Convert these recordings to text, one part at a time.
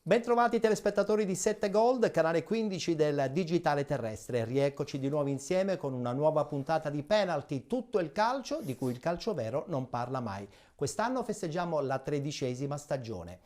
Bentrovati telespettatori di 7 Gold, canale 15 del Digitale Terrestre. Rieccoci di nuovo insieme con una nuova puntata di Penalty, tutto il calcio di cui il calcio vero non parla mai. Quest'anno festeggiamo la 13ª stagione.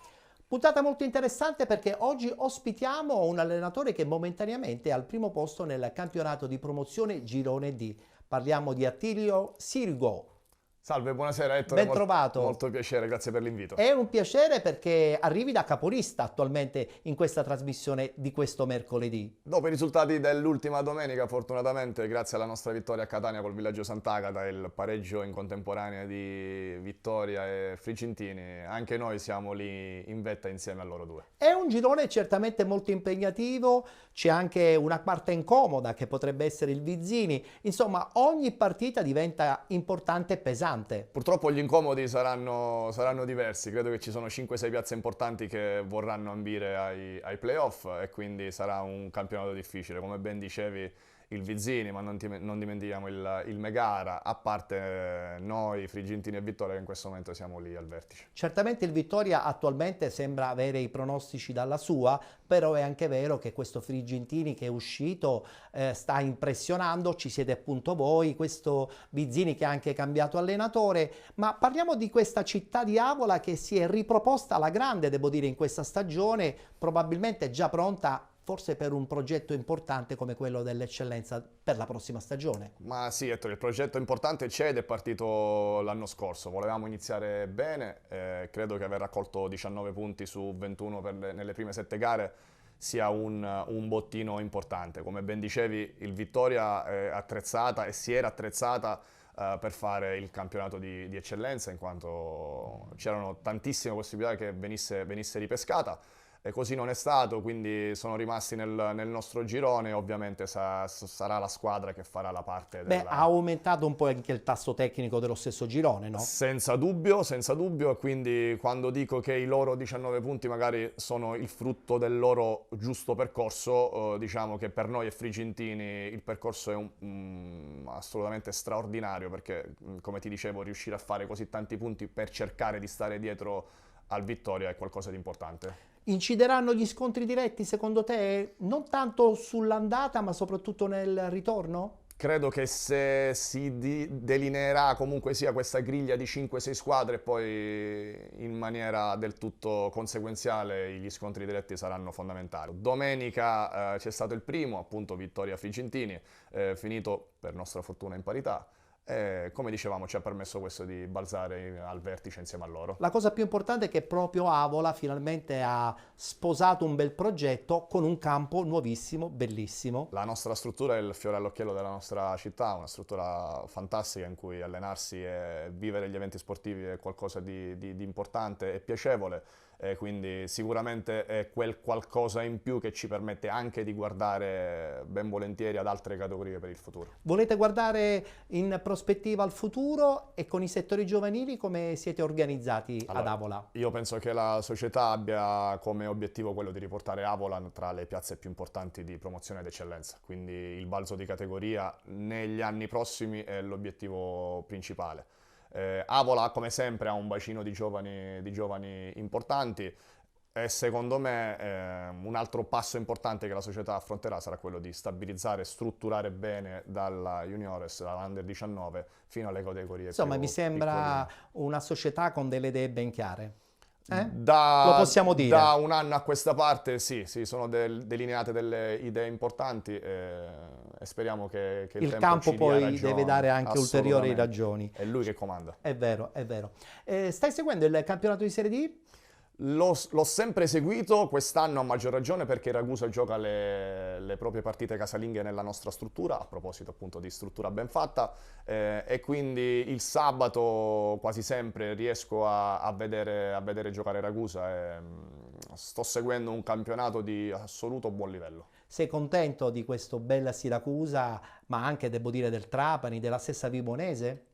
Puntata molto interessante perché oggi ospitiamo un allenatore che momentaneamente è al primo posto nel campionato di promozione Girone D. Parliamo di Attilio Sirigu. Salve, buonasera Ettore, Ben trovato. Molto piacere, grazie per l'invito. È un piacere perché arrivi da capolista attualmente in questa trasmissione di questo mercoledì. Dopo i risultati dell'ultima domenica, fortunatamente, grazie alla nostra vittoria a Catania col Villaggio Sant'Agata e il pareggio in contemporanea di Vittoria e Frigentini, anche noi siamo lì in vetta insieme a loro due. È un girone certamente molto impegnativo, c'è anche una quarta incomoda che potrebbe essere il Vizzini, insomma ogni partita diventa importante e pesante. Purtroppo gli incomodi saranno diversi, credo che ci sono 5-6 piazze importanti che vorranno ambire ai playoff e quindi sarà un campionato difficile, come ben dicevi il Vizzini, ma non dimentichiamo il Megara, a parte noi, Frigentini e Vittoria, che in questo momento siamo lì al vertice. Certamente il Vittoria attualmente sembra avere i pronostici dalla sua, però è anche vero che questo Frigentini che è uscito sta impressionando, ci siete appunto voi, questo Vizzini che ha anche cambiato allenatore, ma parliamo di questa città di Avola che si è riproposta alla grande, devo dire, in questa stagione, probabilmente già pronta forse per un progetto importante come quello dell'eccellenza per la prossima stagione. Ma sì, Ettore, il progetto importante c'è ed è partito l'anno scorso. Volevamo iniziare bene, credo che aver raccolto 19 punti su 21 nelle prime 7 gare sia un bottino importante. Come ben dicevi, il Vittoria è attrezzata e si era attrezzata per fare il campionato di eccellenza, in quanto c'erano tantissime possibilità che venisse ripescata. E così non è stato, quindi sono rimasti nel nostro girone e ovviamente sarà la squadra che farà la parte della... Beh, ha aumentato un po' anche il tasso tecnico dello stesso girone, no? Senza dubbio, e quindi quando dico che i loro 19 punti magari sono il frutto del loro giusto percorso, diciamo che per noi e Frigentini il percorso è assolutamente straordinario, perché come ti dicevo riuscire a fare così tanti punti per cercare di stare dietro al Vittoria è qualcosa di importante. Incideranno gli scontri diretti secondo te non tanto sull'andata ma soprattutto nel ritorno? Credo che se si delineerà comunque sia questa griglia di 5-6 squadre, poi in maniera del tutto conseguenziale gli scontri diretti saranno fondamentali. Domenica c'è stato il primo, appunto Vittoria Frigentini, finito per nostra fortuna in parità. Come dicevamo, ci ha permesso questo di balzare al vertice insieme a loro. La cosa più importante è che proprio Avola finalmente ha sposato un bel progetto con un campo nuovissimo, bellissimo. La nostra struttura è il fiore all'occhiello della nostra città, una struttura fantastica in cui allenarsi e vivere gli eventi sportivi è qualcosa di importante e piacevole. Quindi sicuramente è quel qualcosa in più che ci permette anche di guardare ben volentieri ad altre categorie per il futuro. Volete guardare in prospettiva al futuro e con i settori giovanili come siete organizzati ad Avola? Io penso che la società abbia come obiettivo quello di riportare Avola tra le piazze più importanti di promozione ed eccellenza, quindi il balzo di categoria negli anni prossimi è l'obiettivo principale. Avola, come sempre, ha un bacino di giovani importanti e secondo me un altro passo importante che la società affronterà sarà quello di stabilizzare e strutturare bene dalla Juniores, dall'Under 19 fino alle categorie Insomma, più mi sembra piccoline. Una società con delle idee ben chiare. Lo possiamo dire. Da un anno a questa parte sì, sono delineate delle idee importanti e speriamo che il tempo campo ci dia poi ragione, deve dare anche ulteriori ragioni. È lui che comanda. È vero, è vero. Stai seguendo il campionato di Serie D? L'ho sempre seguito, quest'anno a maggior ragione perché Ragusa gioca le proprie partite casalinghe nella nostra struttura, a proposito appunto di struttura ben fatta, e quindi il sabato quasi sempre riesco a vedere giocare Ragusa e sto seguendo un campionato di assoluto buon livello. Sei contento di questo bella Siracusa, ma anche devo dire del Trapani, della stessa Vibonese?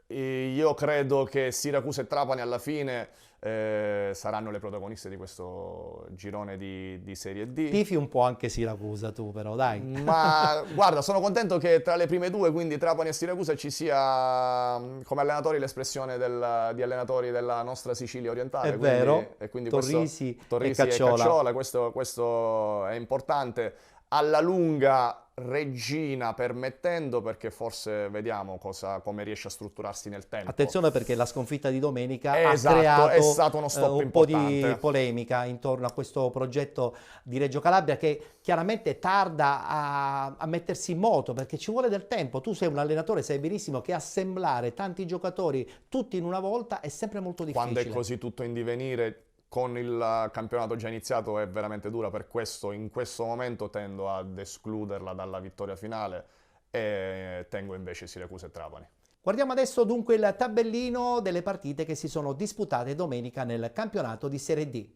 E io credo che Siracusa e Trapani alla fine saranno le protagoniste di questo girone di Serie D. Tifi un po' anche Siracusa tu però, dai. Ma guarda, sono contento che tra le prime due, quindi Trapani e Siracusa, ci sia come allenatori l'espressione di allenatori della nostra Sicilia orientale. È vero, e quindi Torrisi e e Cacciola. questo è importante. Alla lunga Reggina permettendo, perché forse vediamo come riesce a strutturarsi nel tempo. Attenzione perché la sconfitta di domenica Esatto, ha creato è stato uno stop un po' importante. di polemica intorno a questo progetto di Reggio Calabria che chiaramente tarda a mettersi in moto perché ci vuole del tempo. Tu sei un allenatore, sai benissimo che assemblare tanti giocatori tutti in una volta è sempre molto difficile. Quando è così tutto in divenire, con il campionato già iniziato, è veramente dura, per questo in questo momento tendo ad escluderla dalla vittoria finale e tengo invece Siracusa e Trapani. Guardiamo adesso dunque il tabellino delle partite che si sono disputate domenica nel campionato di Serie D.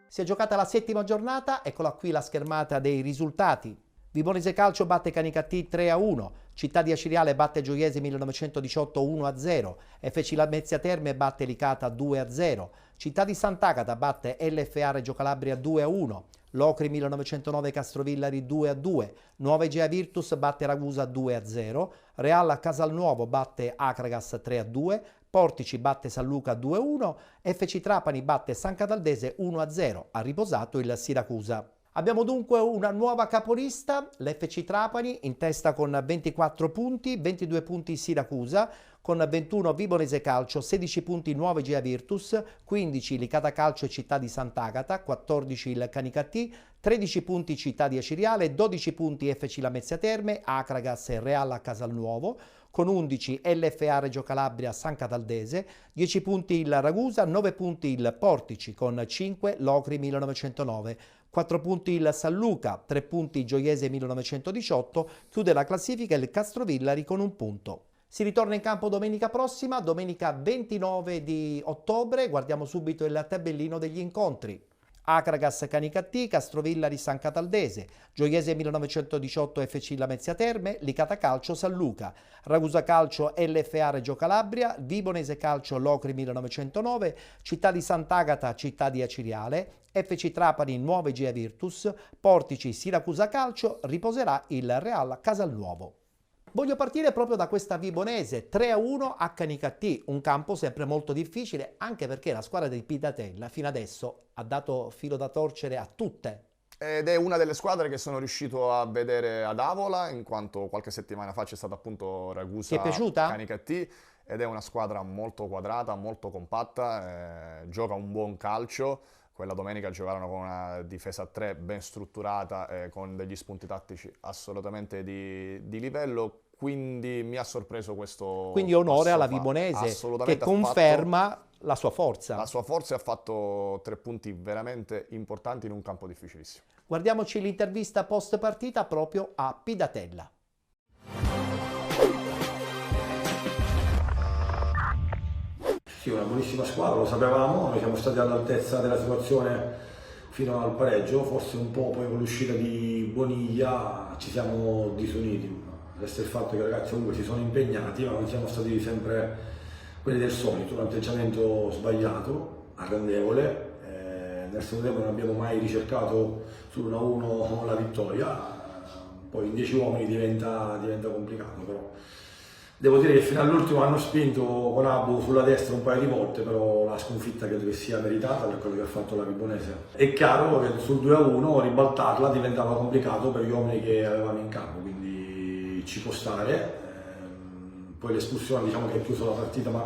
Si è giocata la settima giornata, eccola qui la schermata dei risultati. Vibonese Calcio batte Canicattì 3-1, Città di Aciriale batte Gioiese 1918 1-0, FC Lamezia Terme batte Licata 2-0, Città di Sant'Agata batte LFA Reggio Calabria 2-1, Locri 1909 Castrovillari 2-2, Nuova Egea Virtus batte Ragusa 2-0, Real Casalnuovo batte Acragas 3-2, Portici batte San Luca 2-1, FC Trapani batte San Cataldese 1-0, ha riposato il Siracusa. Abbiamo dunque una nuova capolista, l'FC Trapani in testa con 24 punti, 22 punti Siracusa, con 21 Vibonese Calcio, 16 punti Nuova Egea Virtus, 15 Licata Calcio e Città di Sant'Agata, 14 il Canicattì, 13 punti Città di Aciriale, 12 punti FC Lamezia Terme, Acragas e Real Casalnuovo, con 11 LFA Reggio Calabria San Cataldese, 10 punti il Ragusa, 9 punti il Portici, con 5 Locri 1909, 4 punti il San Luca, 3 punti Gioiese 1918, chiude la classifica il Castrovillari con un punto. Si ritorna in campo domenica prossima, domenica 29 di ottobre, guardiamo subito il tabellino degli incontri. Acragas Canicattì, Castrovillari San Cataldese, Gioiese 1918 FC Lamezia Terme, Licata Calcio San Luca, Ragusa Calcio LFA Reggio Calabria, Vibonese Calcio Locri 1909, Città di Sant'Agata Città di Aciriale, FC Trapani Nuova Egea Virtus, Portici Siracusa Calcio, riposerà il Real Casalnuovo. Voglio partire proprio da questa Vibonese, 3-1 a Canicattì, un campo sempre molto difficile, anche perché la squadra di Pidatella fino adesso ha dato filo da torcere a tutte. Ed è una delle squadre che sono riuscito a vedere ad Avola, in quanto qualche settimana fa c'è stata appunto Ragusa. Ti è piaciuta? Canicattì, ed è una squadra molto quadrata, molto compatta, gioca un buon calcio. Quella domenica giocarono con una difesa a 3 ben strutturata, con degli spunti tattici assolutamente di livello, quindi mi ha sorpreso questo. Quindi onore alla Vibonese, che conferma la sua forza. La sua forza, ha fatto 3 punti veramente importanti in un campo difficilissimo. Guardiamoci l'intervista post partita proprio a Pidatella. Sì, una buonissima squadra, lo sapevamo, noi siamo stati all'altezza della situazione fino al pareggio, forse un po' poi con l'uscita di Boniglia ci siamo disuniti. Resta il fatto che i ragazzi comunque si sono impegnati, ma non siamo stati sempre quelli del solito, un atteggiamento sbagliato, arrendevole, nel secondo tempo non abbiamo mai ricercato sull'1-1 la vittoria, poi in 10 uomini diventa complicato però. Devo dire che fino all'ultimo hanno spinto con Abu sulla destra un paio di volte, però la sconfitta credo che sia meritata per quello che ha fatto la Vibonese. È chiaro che sul 2-1 ribaltarla diventava complicato per gli uomini che avevamo in campo, quindi ci può stare. Poi l'espulsione diciamo che ha chiuso la partita, ma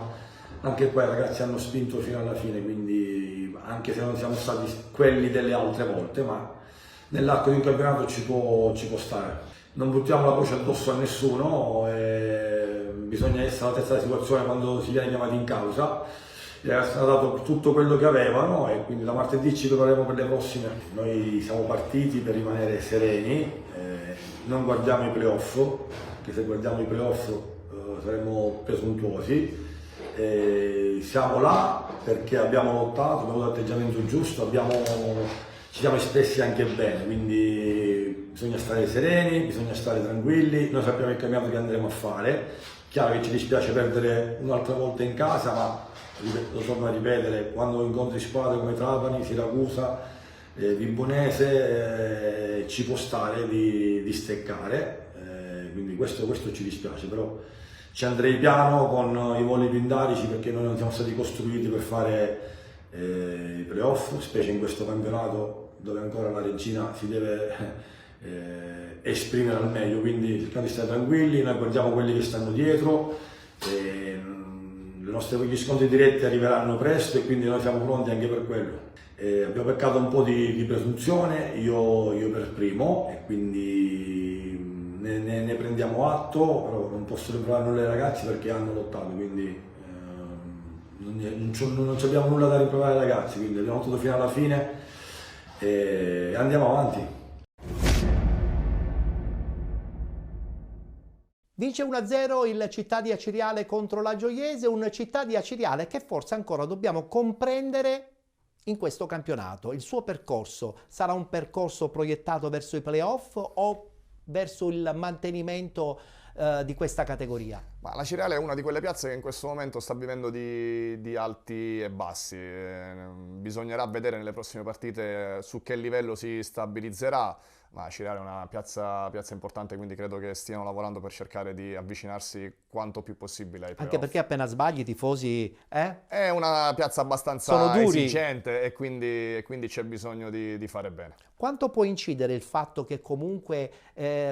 anche qua i ragazzi hanno spinto fino alla fine, quindi anche se non siamo stati quelli delle altre volte, ma nell'arco di un campionato ci può stare. non buttiamo la croce addosso a nessuno, bisogna essere all'altezza della situazione quando si viene chiamati in causa. Hanno dato tutto quello che avevano e quindi da martedì ci prepareremo per le prossime. Noi siamo partiti per rimanere sereni, non guardiamo i playoff, che se guardiamo i playoff saremmo presuntuosi. Siamo là perché abbiamo lottato, abbiamo avuto l'atteggiamento giusto, ci siamo espressi anche bene, quindi bisogna stare sereni, bisogna stare tranquilli, noi sappiamo il campionato che andremo a fare, chiaro che ci dispiace perdere un'altra volta in casa, ma lo torno a ripetere, quando incontri squadre come Trapani, Siracusa, Vibonese, ci può stare di steccare, quindi questo ci dispiace, però ci andrei piano con i voli pindarici perché noi non siamo stati costruiti per fare i playoff, specie in questo campionato dove ancora la regina si deve esprimere al meglio, quindi cercate di stare tranquilli, noi guardiamo quelli che stanno dietro, gli scontri diretti arriveranno presto e quindi noi siamo pronti anche per quello. Abbiamo peccato un po' di presunzione, io per primo, e quindi ne prendiamo atto, però non posso rimproverare nulla ai ragazzi perché hanno lottato, quindi non abbiamo nulla da rimproverare ai ragazzi, quindi abbiamo lottato fino alla fine e andiamo avanti. Vince 1-0 il Città di Aciriale contro la Gioiese, un Città di Aciriale che forse ancora dobbiamo comprendere in questo campionato. Il suo percorso sarà un percorso proiettato verso i playoff o verso il mantenimento di questa categoria? Ma la Aciriale è una di quelle piazze che in questo momento sta vivendo di alti e bassi. Bisognerà vedere nelle prossime partite su che livello si stabilizzerà. Ma Aciriale è una piazza importante, quindi credo che stiano lavorando per cercare di avvicinarsi quanto più possibile ai playoff. Anche perché appena sbagli i tifosi... È una piazza abbastanza duri. esigente e quindi c'è bisogno di fare bene. Quanto può incidere il fatto che comunque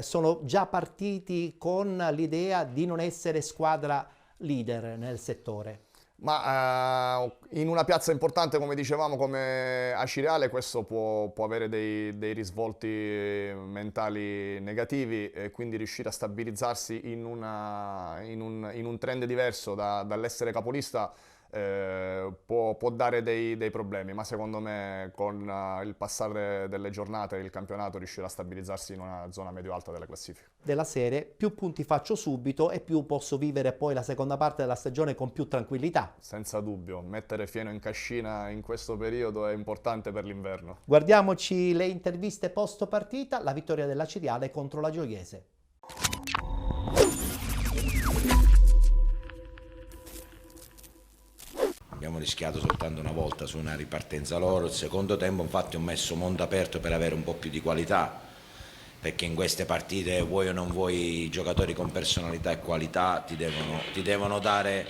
sono già partiti con l'idea di non essere squadra leader nel settore? Ma in una piazza importante, come dicevamo, come Aciriale, questo può avere dei risvolti mentali negativi e quindi riuscire a stabilizzarsi in un trend diverso dall'essere capolista può dare dei problemi, ma secondo me con il passare delle giornate il campionato riuscirà a stabilizzarsi in una zona medio-alta della classifica. Della serie, più punti faccio subito e più posso vivere poi la seconda parte della stagione con più tranquillità. Senza dubbio, mettere fieno in cascina in questo periodo è importante per l'inverno. Guardiamoci le interviste post partita, la vittoria della Aciriale contro la Gioiese. Abbiamo rischiato soltanto una volta su una ripartenza loro, il secondo tempo infatti ho messo mondo aperto per avere un po' più di qualità, perché in queste partite vuoi o non vuoi i giocatori con personalità e qualità ti devono dare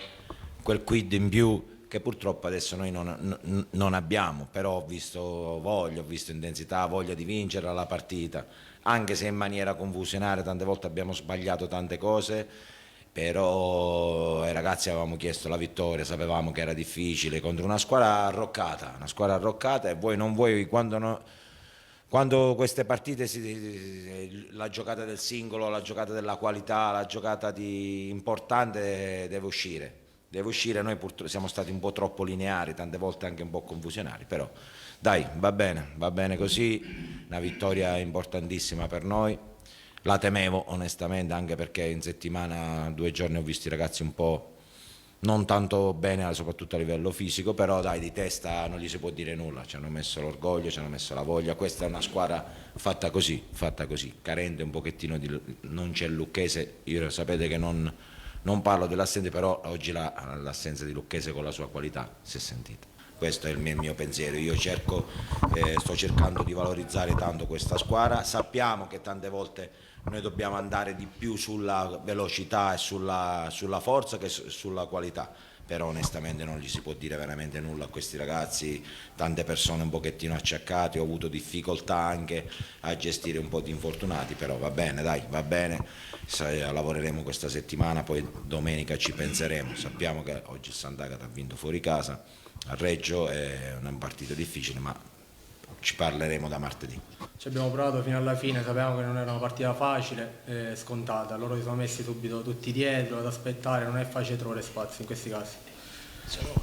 quel quid in più che purtroppo adesso noi non abbiamo, però ho visto voglia, ho visto intensità, voglia di vincere la partita, anche se in maniera confusionaria tante volte abbiamo sbagliato tante cose. Però ai ragazzi avevamo chiesto la vittoria, sapevamo che era difficile contro una squadra arroccata e vuoi non vuoi quando queste partite la giocata del singolo, la giocata della qualità, la giocata importante deve uscire, noi purtroppo siamo stati un po' troppo lineari, tante volte anche un po' confusionari, però dai, va bene così, una vittoria importantissima per noi. La temevo onestamente, anche perché in settimana 2 giorni ho visto i ragazzi un po' non tanto bene, soprattutto a livello fisico, però dai, di testa non gli si può dire nulla, ci hanno messo l'orgoglio, ci hanno messo la voglia, questa è una squadra fatta così, carente un pochettino non c'è il Lucchese, io sapete che non parlo dell'assenza, però oggi l'assenza di Lucchese con la sua qualità si è sentita. Questo è il mio pensiero, io sto cercando di valorizzare tanto questa squadra, sappiamo che tante volte noi dobbiamo andare di più sulla velocità e sulla forza che sulla qualità, però onestamente non gli si può dire veramente nulla a questi ragazzi, tante persone un pochettino acciaccate, ho avuto difficoltà anche a gestire un po' di infortunati, però va bene, lavoreremo questa settimana, poi domenica ci penseremo, sappiamo che oggi il Sant'Agata ha vinto fuori casa, a Reggio è una partita difficile, ma ci parleremo da martedì. Ci abbiamo provato fino alla fine, sapevamo che non era una partita facile e scontata. Loro si sono messi subito tutti dietro ad aspettare, non è facile trovare spazio in questi casi.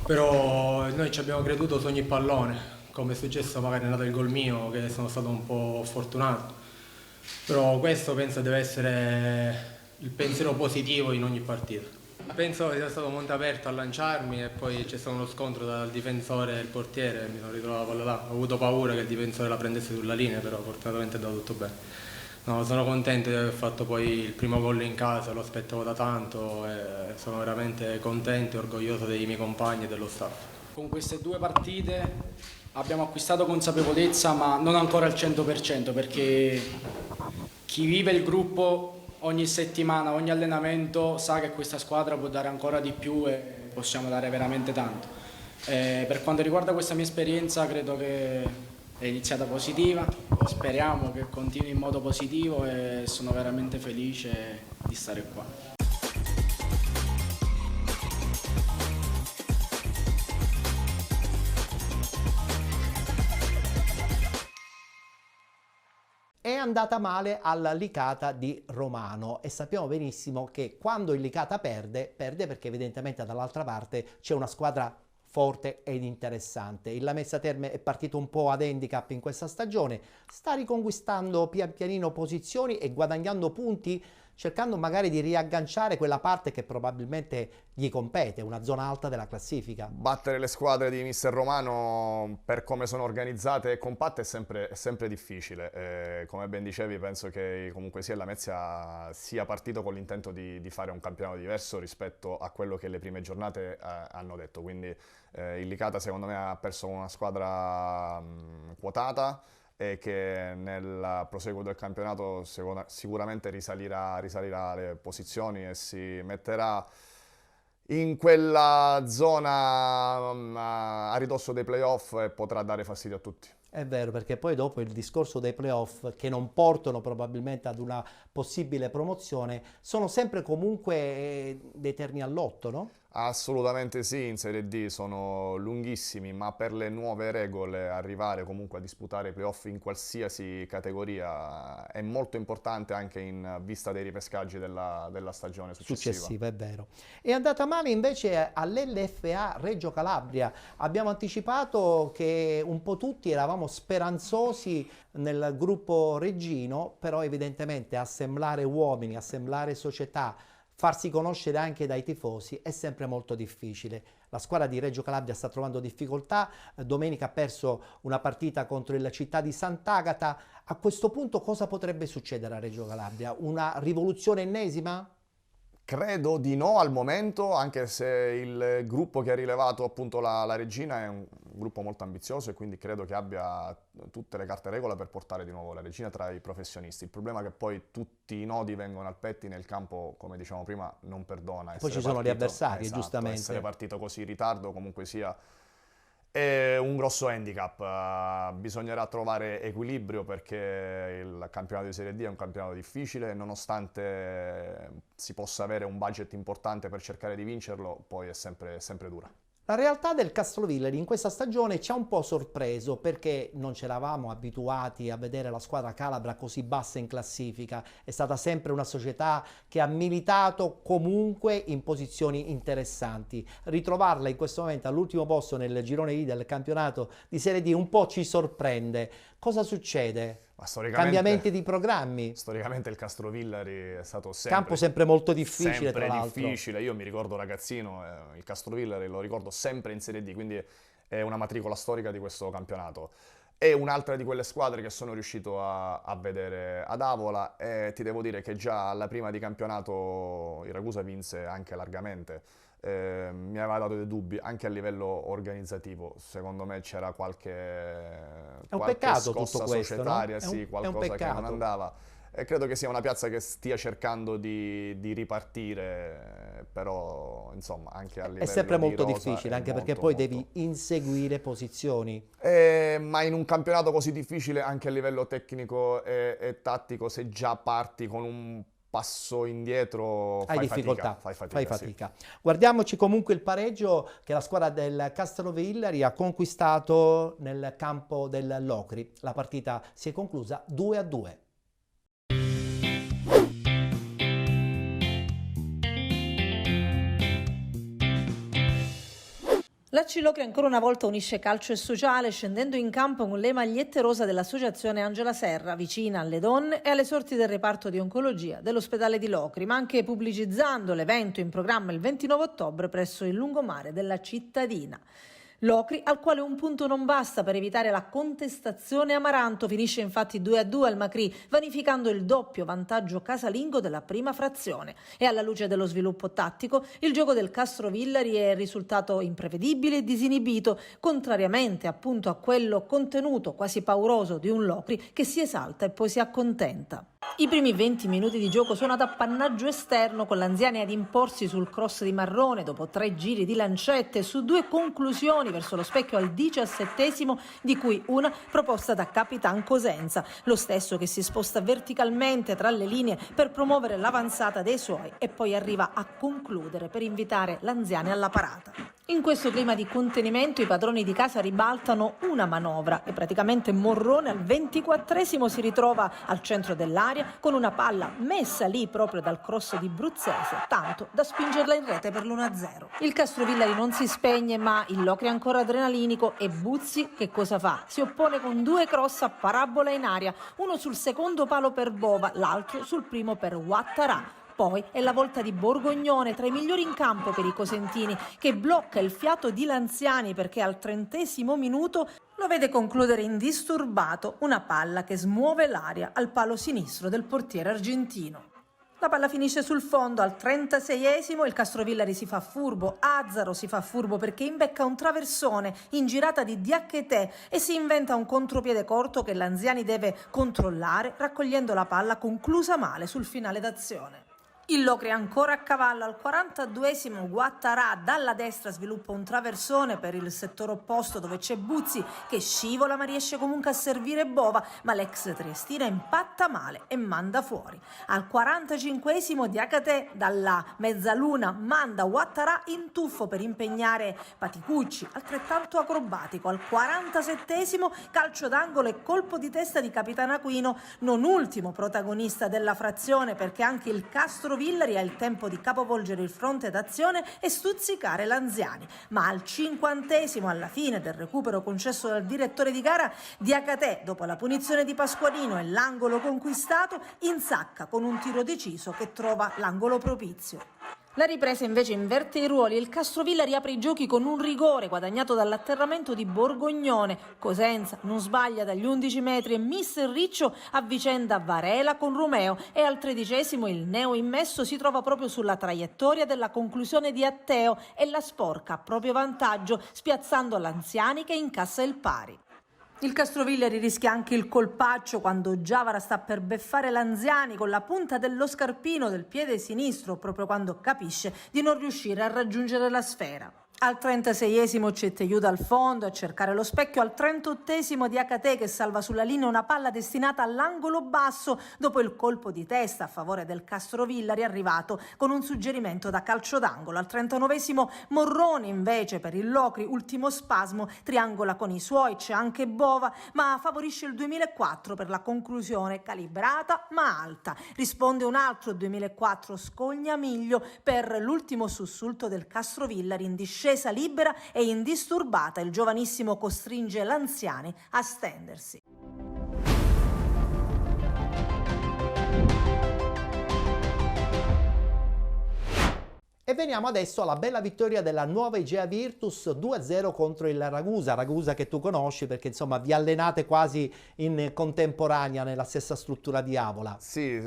Però noi ci abbiamo creduto su ogni pallone, come è successo magari è nato il gol mio, che sono stato un po' fortunato. Però questo penso deve essere il pensiero positivo in ogni partita. Penso che sia stato monte aperto a lanciarmi e poi c'è stato uno scontro dal difensore e il portiere e mi sono ritrovato la palla là. Ho avuto paura che il difensore la prendesse sulla linea, però fortunatamente è andato tutto bene. No, sono contento di aver fatto poi il primo gol in casa, lo aspettavo da tanto e sono veramente contento e orgoglioso dei miei compagni e dello staff. Con queste 2 partite abbiamo acquistato consapevolezza, ma non ancora al 100%, perché chi vive il gruppo ogni settimana, ogni allenamento sa che questa squadra può dare ancora di più e possiamo dare veramente tanto. Per quanto riguarda questa mia esperienza, credo che è iniziata positiva, speriamo che continui in modo positivo e sono veramente felice di stare qua. È andata male alla Licata di Romano e sappiamo benissimo che quando il Licata perde perché evidentemente dall'altra parte c'è una squadra forte ed interessante. Il Lamezia Terme è partito un po' ad handicap in questa stagione, sta riconquistando pian pianino posizioni e guadagnando punti, cercando magari di riagganciare quella parte che probabilmente gli compete, una zona alta della classifica. Battere le squadre di Mister Romano, per come sono organizzate e compatte, è sempre difficile. Come ben dicevi, penso che comunque sia il Lamezia sia partito con l'intento di fare un campionato diverso rispetto a quello che le prime giornate hanno detto. Quindi il Licata secondo me ha perso una squadra quotata e che nel proseguo del campionato sicuramente risalirà le posizioni e si metterà in quella zona a ridosso dei playoff e potrà dare fastidio a tutti. È vero, perché poi dopo il discorso dei playoff, che non portano probabilmente ad una possibile promozione, sono sempre comunque dei terni al lotto, no? Assolutamente sì, in Serie D sono lunghissimi, ma per le nuove regole arrivare comunque a disputare i playoff in qualsiasi categoria è molto importante anche in vista dei ripescaggi della stagione successiva. È vero. È andata male invece all'LFA Reggio Calabria. Abbiamo anticipato che un po' tutti eravamo speranzosi nel gruppo reggino, però evidentemente assemblare uomini, assemblare società, farsi conoscere anche dai tifosi è sempre molto difficile. La squadra di Reggio Calabria sta trovando difficoltà, domenica ha perso una partita contro il Città di Sant'Agata. A questo punto cosa potrebbe succedere a Reggio Calabria? Una rivoluzione ennesima? Credo di no al momento, anche se il gruppo che ha rilevato appunto la Regina è un gruppo molto ambizioso e quindi credo che abbia tutte le carte in regola per portare di nuovo la Regina tra i professionisti. Il problema è che poi tutti i nodi vengono al pettine e il campo, come dicevamo prima, non perdona. Poi ci sono gli avversari, esatto, giustamente. Essere partito così in ritardo comunque sia è un grosso handicap. Bisognerà trovare equilibrio perché il campionato di Serie D è un campionato difficile, nonostante si possa avere un budget importante per cercare di vincerlo, poi è sempre dura. La realtà del Castrovillari in questa stagione ci ha un po' sorpreso perché non ci eravamo abituati a vedere la squadra calabra così bassa in classifica. È stata sempre una società che ha militato comunque in posizioni interessanti. Ritrovarla in questo momento all'ultimo posto nel girone I del campionato di Serie D un po' ci sorprende. Cosa succede? Cambiamenti di programmi? Storicamente il Castrovillari è stato sempre... Campo sempre molto difficile, sempre tra l'altro. difficile. Io mi ricordo ragazzino, il Castrovillari lo ricordo sempre in Serie D, quindi è una matricola storica di questo campionato. È un'altra di quelle squadre che sono riuscito a vedere ad Avola e ti devo dire che già alla prima di campionato il Ragusa vinse anche largamente. Mi aveva dato dei dubbi anche a livello organizzativo. Secondo me c'era qualche peccato scossa tutto questo, societaria, no? sì, qualcosa che non andava. E credo che sia una piazza che stia cercando di ripartire, però insomma anche a livello è sempre molto di rosa difficile, anche perché molto, poi molto... devi inseguire posizioni. Ma in un campionato così difficile anche a livello tecnico e tattico, se già parti con un passo indietro Hai fai difficoltà, fatica, fai sì. fatica. Guardiamoci comunque il pareggio che la squadra del Castrovillari ha conquistato nel campo del Locri. La partita si è conclusa 2-2. La Locri ancora una volta unisce calcio e sociale scendendo in campo con le magliette rosa dell'associazione Angela Serra, vicina alle donne e alle sorti del reparto di oncologia dell'ospedale di Locri, ma anche pubblicizzando l'evento in programma il 29 ottobre presso il lungomare della cittadina. Locri, al quale un punto non basta per evitare la contestazione Amaranto, finisce infatti 2-2 al Macri, vanificando il doppio vantaggio casalingo della prima frazione. E alla luce dello sviluppo tattico, il gioco del Castrovillari è risultato imprevedibile e disinibito, contrariamente appunto a quello contenuto, quasi pauroso di un Locri che si esalta e poi si accontenta. I primi 20 minuti di gioco sono ad appannaggio esterno, con l'Anziani ad imporsi sul cross di Marrone dopo 3 giri di lancette su 2 conclusioni verso lo specchio al 17esimo, di cui una proposta da Capitan Cosenza, lo stesso che si sposta verticalmente tra le linee per promuovere l'avanzata dei suoi e poi arriva a concludere per invitare l'Anziani alla parata. In questo clima di contenimento i padroni di casa ribaltano una manovra e praticamente Morrone al 24esimo si ritrova al centro dell'area con una palla messa lì proprio dal cross di Bruzzese, tanto da spingerla in rete per l'1-0. Il Castrovillari non si spegne, ma il Locri è ancora adrenalinico e Buzzi che cosa fa? Si oppone con 2 cross a parabola in aria, uno sul secondo palo per Bova, l'altro sul primo per Ouattara. Poi è la volta di Borgognone, tra i migliori in campo per i cosentini, che blocca il fiato di Lanziani perché al 30esimo minuto lo vede concludere indisturbato una palla che smuove l'aria al palo sinistro del portiere argentino. La palla finisce sul fondo, al 36esimo il Castrovillari si fa furbo, Azzaro si fa furbo perché imbecca un traversone in girata di Diaccheté e si inventa un contropiede corto che Lanziani deve controllare raccogliendo la palla conclusa male sul finale d'azione. Il Locri ancora a cavallo, al 42esimo Ouattara dalla destra sviluppa un traversone per il settore opposto dove c'è Buzzi che scivola ma riesce comunque a servire Bova, ma l'ex triestina impatta male e manda fuori. Al 45esimo Diacate dalla mezzaluna manda Ouattara in tuffo per impegnare Paticucci, altrettanto acrobatico. Al 47esimo calcio d'angolo e colpo di testa di Capitan Aquino, non ultimo protagonista della frazione perché anche il Castrovillari ha il tempo di capovolgere il fronte d'azione e stuzzicare Lanziani, ma al 50esimo, alla fine del recupero concesso dal direttore di gara, Diacate, dopo la punizione di Pasqualino e l'angolo conquistato, insacca con un tiro deciso che trova l'angolo propizio. La ripresa invece inverte i ruoli e il Castrovillari apre i giochi con un rigore guadagnato dall'atterramento di Borgognone. Cosenza non sbaglia dagli 11 metri e Mister Riccio avvicenda Varela con Romeo e al 13esimo il neo immesso si trova proprio sulla traiettoria della conclusione di Atteo e la sporca a proprio vantaggio, spiazzando Lanziani che incassa il pari. Il Castrovillari rischia anche il colpaccio quando Giavara sta per beffare Lanziani con la punta dello scarpino del piede sinistro, proprio quando capisce di non riuscire a raggiungere la sfera. Al 36esimo Cetteiu dal fondo a cercare lo specchio, al 38esimo Diacate che salva sulla linea una palla destinata all'angolo basso dopo il colpo di testa a favore del Castrovillari arrivato con un suggerimento da calcio d'angolo. Al 39esimo Morrone invece per il Locri, ultimo spasmo, triangola con i suoi, c'è anche Bova, ma favorisce il 2004 per la conclusione calibrata ma alta. Risponde un altro 2004 Scognamiglio per l'ultimo sussulto del Castrovillari in discesa libera e indisturbata. Il giovanissimo costringe Lanziani a stendersi. E veniamo adesso alla bella vittoria della nuova Igea Virtus 2-0 contro il Ragusa che tu conosci perché insomma vi allenate quasi in contemporanea nella stessa struttura di Avola. Sì,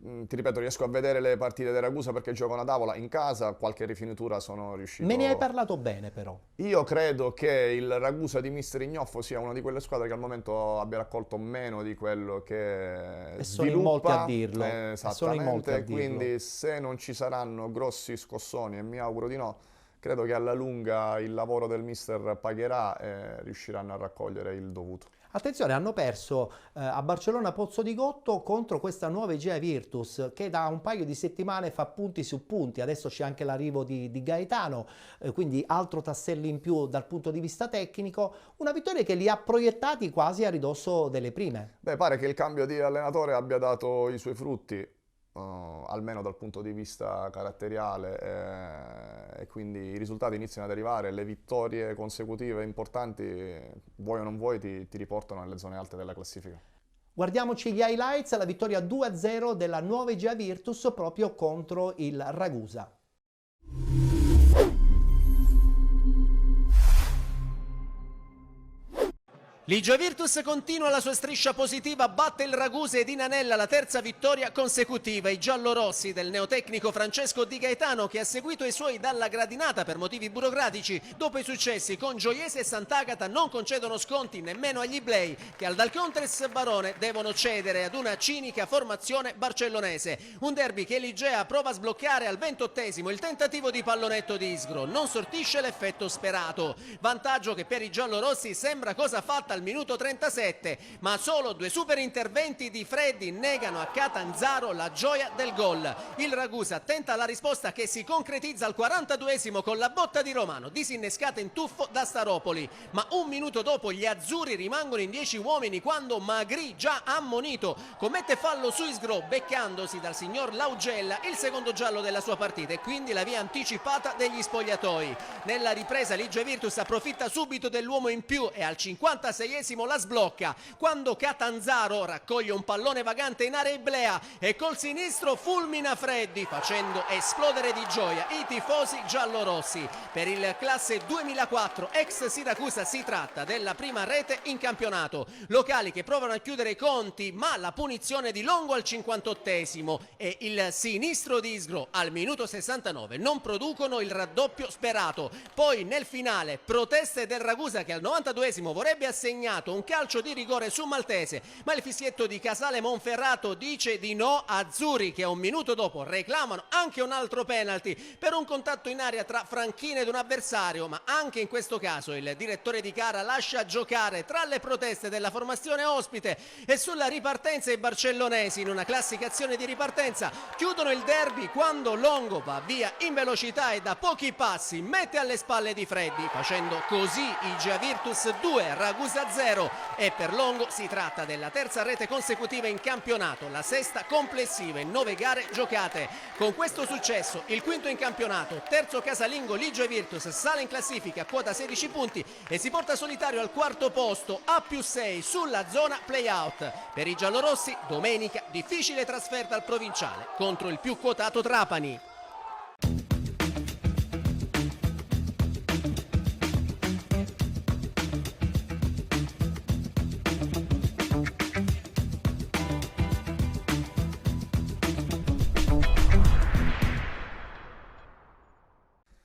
ti ripeto, riesco a vedere le partite del Ragusa perché giocano ad Avola in casa, qualche rifinitura sono riuscito. Me ne hai parlato bene però. Io credo che il Ragusa di Mister Ignoffo sia una di quelle squadre che al momento abbia raccolto meno di quello che e sono in molti a dirlo. Esattamente, quindi se non ci saranno grossi scossoni, e mi auguro di no, credo che alla lunga il lavoro del mister pagherà e riusciranno a raccogliere il dovuto. Attenzione, hanno perso a Barcellona Pozzolgotto contro questa nuova Egea Virtus che da un paio di settimane fa punti su punti. Adesso c'è anche l'arrivo di Gaetano, quindi altro tassello in più dal punto di vista tecnico. Una vittoria che li ha proiettati quasi a ridosso delle prime. Beh, pare che il cambio di allenatore abbia dato i suoi frutti, almeno dal punto di vista caratteriale, e quindi i risultati iniziano ad arrivare, le vittorie consecutive importanti, vuoi o non vuoi, ti riportano nelle zone alte della classifica. Guardiamoci gli highlights, la vittoria 2-0 della nuova Egea Virtus proprio contro il Ragusa. L'Egea Virtus continua la sua striscia positiva, batte il Ragusa ed inanella la terza vittoria consecutiva. I giallorossi del neotecnico Francesco Di Gaetano, che ha seguito i suoi dalla gradinata per motivi burocratici, dopo i successi con Gioiese e Sant'Agata, non concedono sconti nemmeno agli Iblei, che al Dal Contres Barone devono cedere ad una cinica formazione barcellonese. Un derby che l'Egea prova a sbloccare al 28esimo. Il tentativo di pallonetto di Isgro non sortisce l'effetto sperato. Vantaggio che per i giallorossi sembra cosa fatta al minuto 37, ma solo due super interventi di Freddi negano a Catanzaro la gioia del gol. Il Ragusa tenta la risposta che si concretizza al 42esimo con la botta di Romano, disinnescata in tuffo da Staropoli, ma un minuto dopo gli azzurri rimangono in 10 uomini quando Magri, già ammonito, commette fallo su Isgro, beccandosi dal signor Laugella il secondo giallo della sua partita e quindi la via anticipata degli spogliatoi. Nella ripresa l'Egea Virtus approfitta subito dell'uomo in più e al 56esimo la sblocca quando Catanzaro raccoglie un pallone vagante in area iblea e col sinistro fulmina Freddi, facendo esplodere di gioia i tifosi giallorossi. Per il classe 2004 ex Siracusa si tratta della prima rete in campionato. Locali che provano a chiudere i conti, ma la punizione di Longo al 58esimo e il sinistro di Isgro al minuto 69 non producono il raddoppio sperato. Poi nel finale proteste del Ragusa che al 92esimo vorrebbe assegnare un calcio di rigore su Maltese, ma il fischietto di Casale Monferrato dice di no. Azzurri che un minuto dopo reclamano anche un altro penalty per un contatto in area tra Franchini ed un avversario, ma anche in questo caso il direttore di gara lascia giocare tra le proteste della formazione ospite e sulla ripartenza i barcellonesi in una classica azione di ripartenza chiudono il derby quando Longo va via in velocità e da pochi passi mette alle spalle di Freddi, facendo così Egea Virtus 2 Ragusa 0 e per Longo si tratta della terza rete consecutiva in campionato, la sesta complessiva in 9 gare giocate. Con questo successo il quinto in campionato, terzo casalingo l'Egea Virtus sale in classifica a quota 16 punti e si porta solitario al quarto posto a +6 sulla zona play-out. Per i giallorossi domenica difficile trasferta al provinciale contro il più quotato Trapani.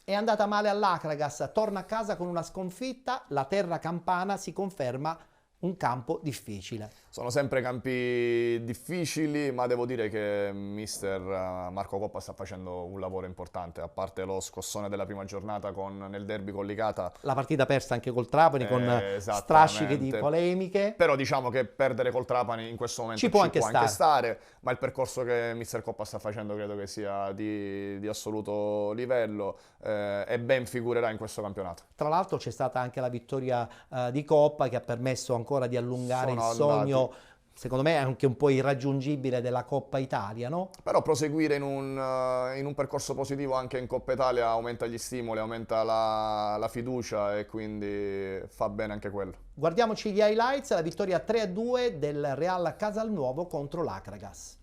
È andata male all'Acragas, torna a casa con una sconfitta, la terra campana si conferma un campo difficile. Sono sempre campi difficili, ma devo dire che mister Marco Coppa sta facendo un lavoro importante, a parte lo scossone della prima giornata nel derby con Licata. La partita persa anche col Trapani con strascichi di polemiche. Però diciamo che perdere col Trapani in questo momento ci può anche stare, ma il percorso che mister Coppa sta facendo credo che sia di assoluto livello e ben figurerà in questo campionato. Tra l'altro c'è stata anche la vittoria di Coppa che ha permesso ancora di allungare il sogno, secondo me anche un po' irraggiungibile, della Coppa Italia, no? Però proseguire in un percorso positivo anche in Coppa Italia aumenta gli stimoli, aumenta la fiducia e quindi fa bene anche quello. Guardiamoci gli highlights, la vittoria 3-2 del Real Casalnuovo contro l'Acragas.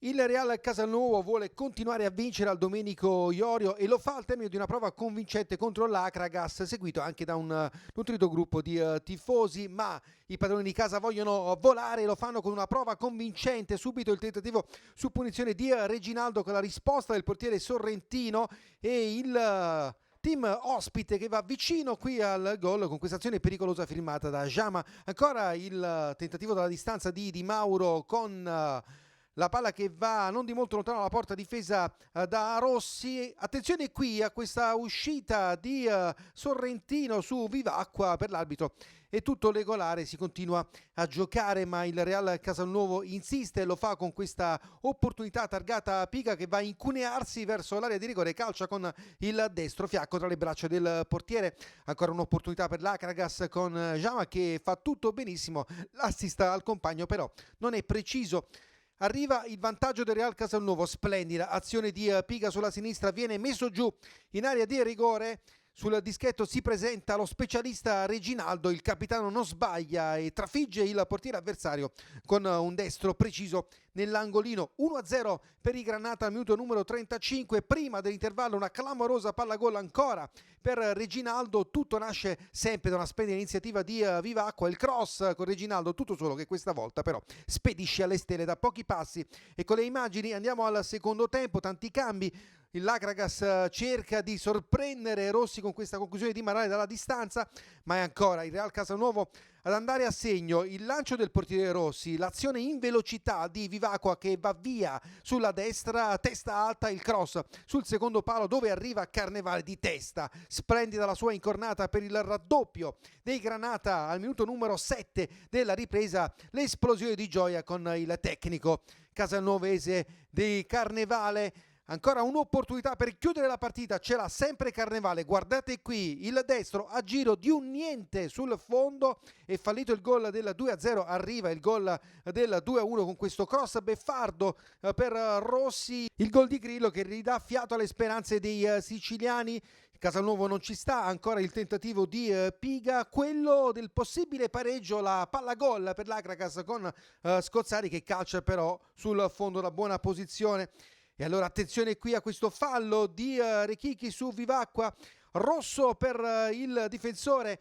Il Real Casalnuovo vuole continuare a vincere al Domenico Iorio e lo fa al termine di una prova convincente contro l'Acragas, seguito anche da un nutrito gruppo di tifosi, ma i padroni di casa vogliono volare e lo fanno con una prova convincente. Subito il tentativo su punizione di Reginaldo con la risposta del portiere sorrentino e il team ospite che va vicino qui al gol con questa azione pericolosa firmata da Jama. Ancora il tentativo dalla distanza di Di Mauro con la palla che va non di molto lontano dalla porta difesa da Rossi. Attenzione qui a questa uscita di Sorrentino su Vivacqua. Per l'arbitro è tutto regolare, si continua a giocare, ma il Real Castelnuovo insiste e lo fa con questa opportunità targata Piga, che va a incunearsi verso l'area di rigore, calcia con il destro fiacco tra le braccia del portiere. Ancora un'opportunità per l'Akragas con Jama che fa tutto benissimo, l'assist al compagno però non è preciso. Arriva il vantaggio del Real Castelnuovo, splendida azione di Piga sulla sinistra, viene messo giù in area di rigore. Sul dischetto si presenta lo specialista Reginaldo, il capitano non sbaglia e trafigge il portiere avversario con un destro preciso nell'angolino. 1-0 per i Granata al minuto numero 35, prima dell'intervallo una clamorosa palla gol ancora per Reginaldo. Tutto nasce sempre da una splendida iniziativa di Vivacqua, il cross con Reginaldo, tutto solo che questa volta però spedisce alle stelle da pochi passi. E con le immagini andiamo al secondo tempo, tanti cambi. L'Akragas cerca di sorprendere Rossi con questa conclusione di Marale dalla distanza, ma è ancora il Real Castelnuovo ad andare a segno. Il lancio del portiere Rossi, l'azione in velocità di Vivacqua che va via sulla destra, testa alta, il cross sul secondo palo dove arriva Carnevale di testa. Splendida la sua incornata per il raddoppio dei Granata al minuto numero 7 della ripresa, l'esplosione di gioia con il tecnico casalnovese di Carnevale. Ancora un'opportunità per chiudere la partita, ce l'ha sempre Carnevale. Guardate qui il destro a giro di un niente sul fondo, è fallito il gol del 2-0, arriva il gol del 2-1 con questo cross beffardo per Rossi, il gol di Grillo che ridà fiato alle speranze dei siciliani. Castelnuovo non ci sta, ancora il tentativo di Piga, quello del possibile pareggio, la palla gol per l'Akragas con Scozzari che calcia però sul fondo, la buona posizione. E allora attenzione qui a questo fallo di Rechichi su Vivacqua, rosso per il difensore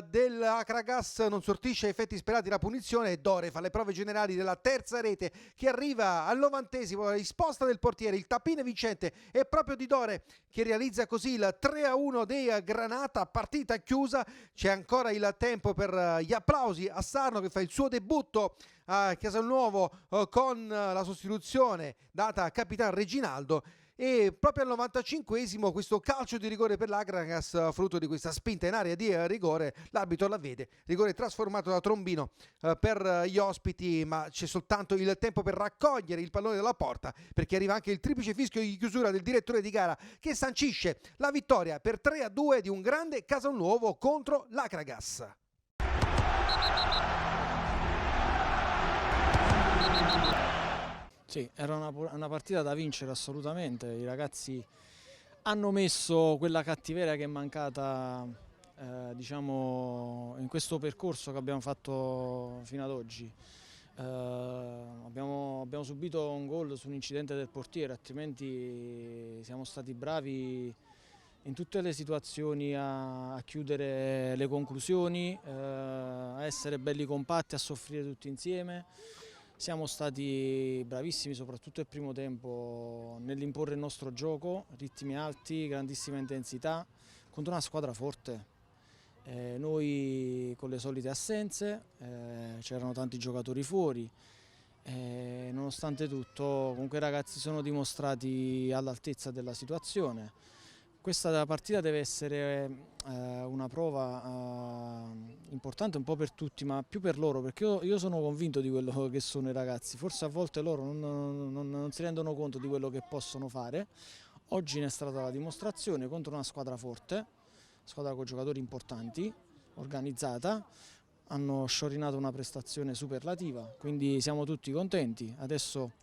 dell'Akragas, non sortisce effetti sperati la punizione e Dore fa le prove generali della terza rete che arriva al 90esimo, la risposta del portiere, il tappino vincente è proprio di Dore che realizza così il 3-1 dei Granata, partita chiusa. C'è ancora il tempo per gli applausi a Sarno che fa il suo debutto a Castelnuovo con la sostituzione data a capitano Reginaldo. E proprio al 95esimo questo calcio di rigore per l'Akragas, frutto di questa spinta in area di rigore, l'arbitro la vede, rigore trasformato da trombino per gli ospiti, ma c'è soltanto il tempo per raccogliere il pallone dalla porta, perché arriva anche il triplice fischio di chiusura del direttore di gara che sancisce la vittoria per 3-2 di un grande Castelnuovo contro l'Akragas. Sì, era una partita da vincere assolutamente, i ragazzi hanno messo quella cattiveria che è mancata diciamo, in questo percorso che abbiamo fatto fino ad oggi. Abbiamo subito un gol su un incidente del portiere, altrimenti siamo stati bravi in tutte le situazioni a chiudere le conclusioni, a essere belli compatti, a soffrire tutti insieme. Siamo stati bravissimi soprattutto il primo tempo nell'imporre il nostro gioco, ritmi alti, grandissima intensità, contro una squadra forte. Noi con le solite assenze, c'erano tanti giocatori fuori, nonostante tutto comunque i ragazzi sono dimostrati all'altezza della situazione. Questa partita deve essere una prova importante un po' per tutti, ma più per loro, perché io sono convinto di quello che sono i ragazzi. Forse a volte loro non si rendono conto di quello che possono fare. Oggi ne è stata la dimostrazione contro una squadra forte, squadra con giocatori importanti, organizzata. Hanno sciorinato una prestazione superlativa, quindi siamo tutti contenti. Adesso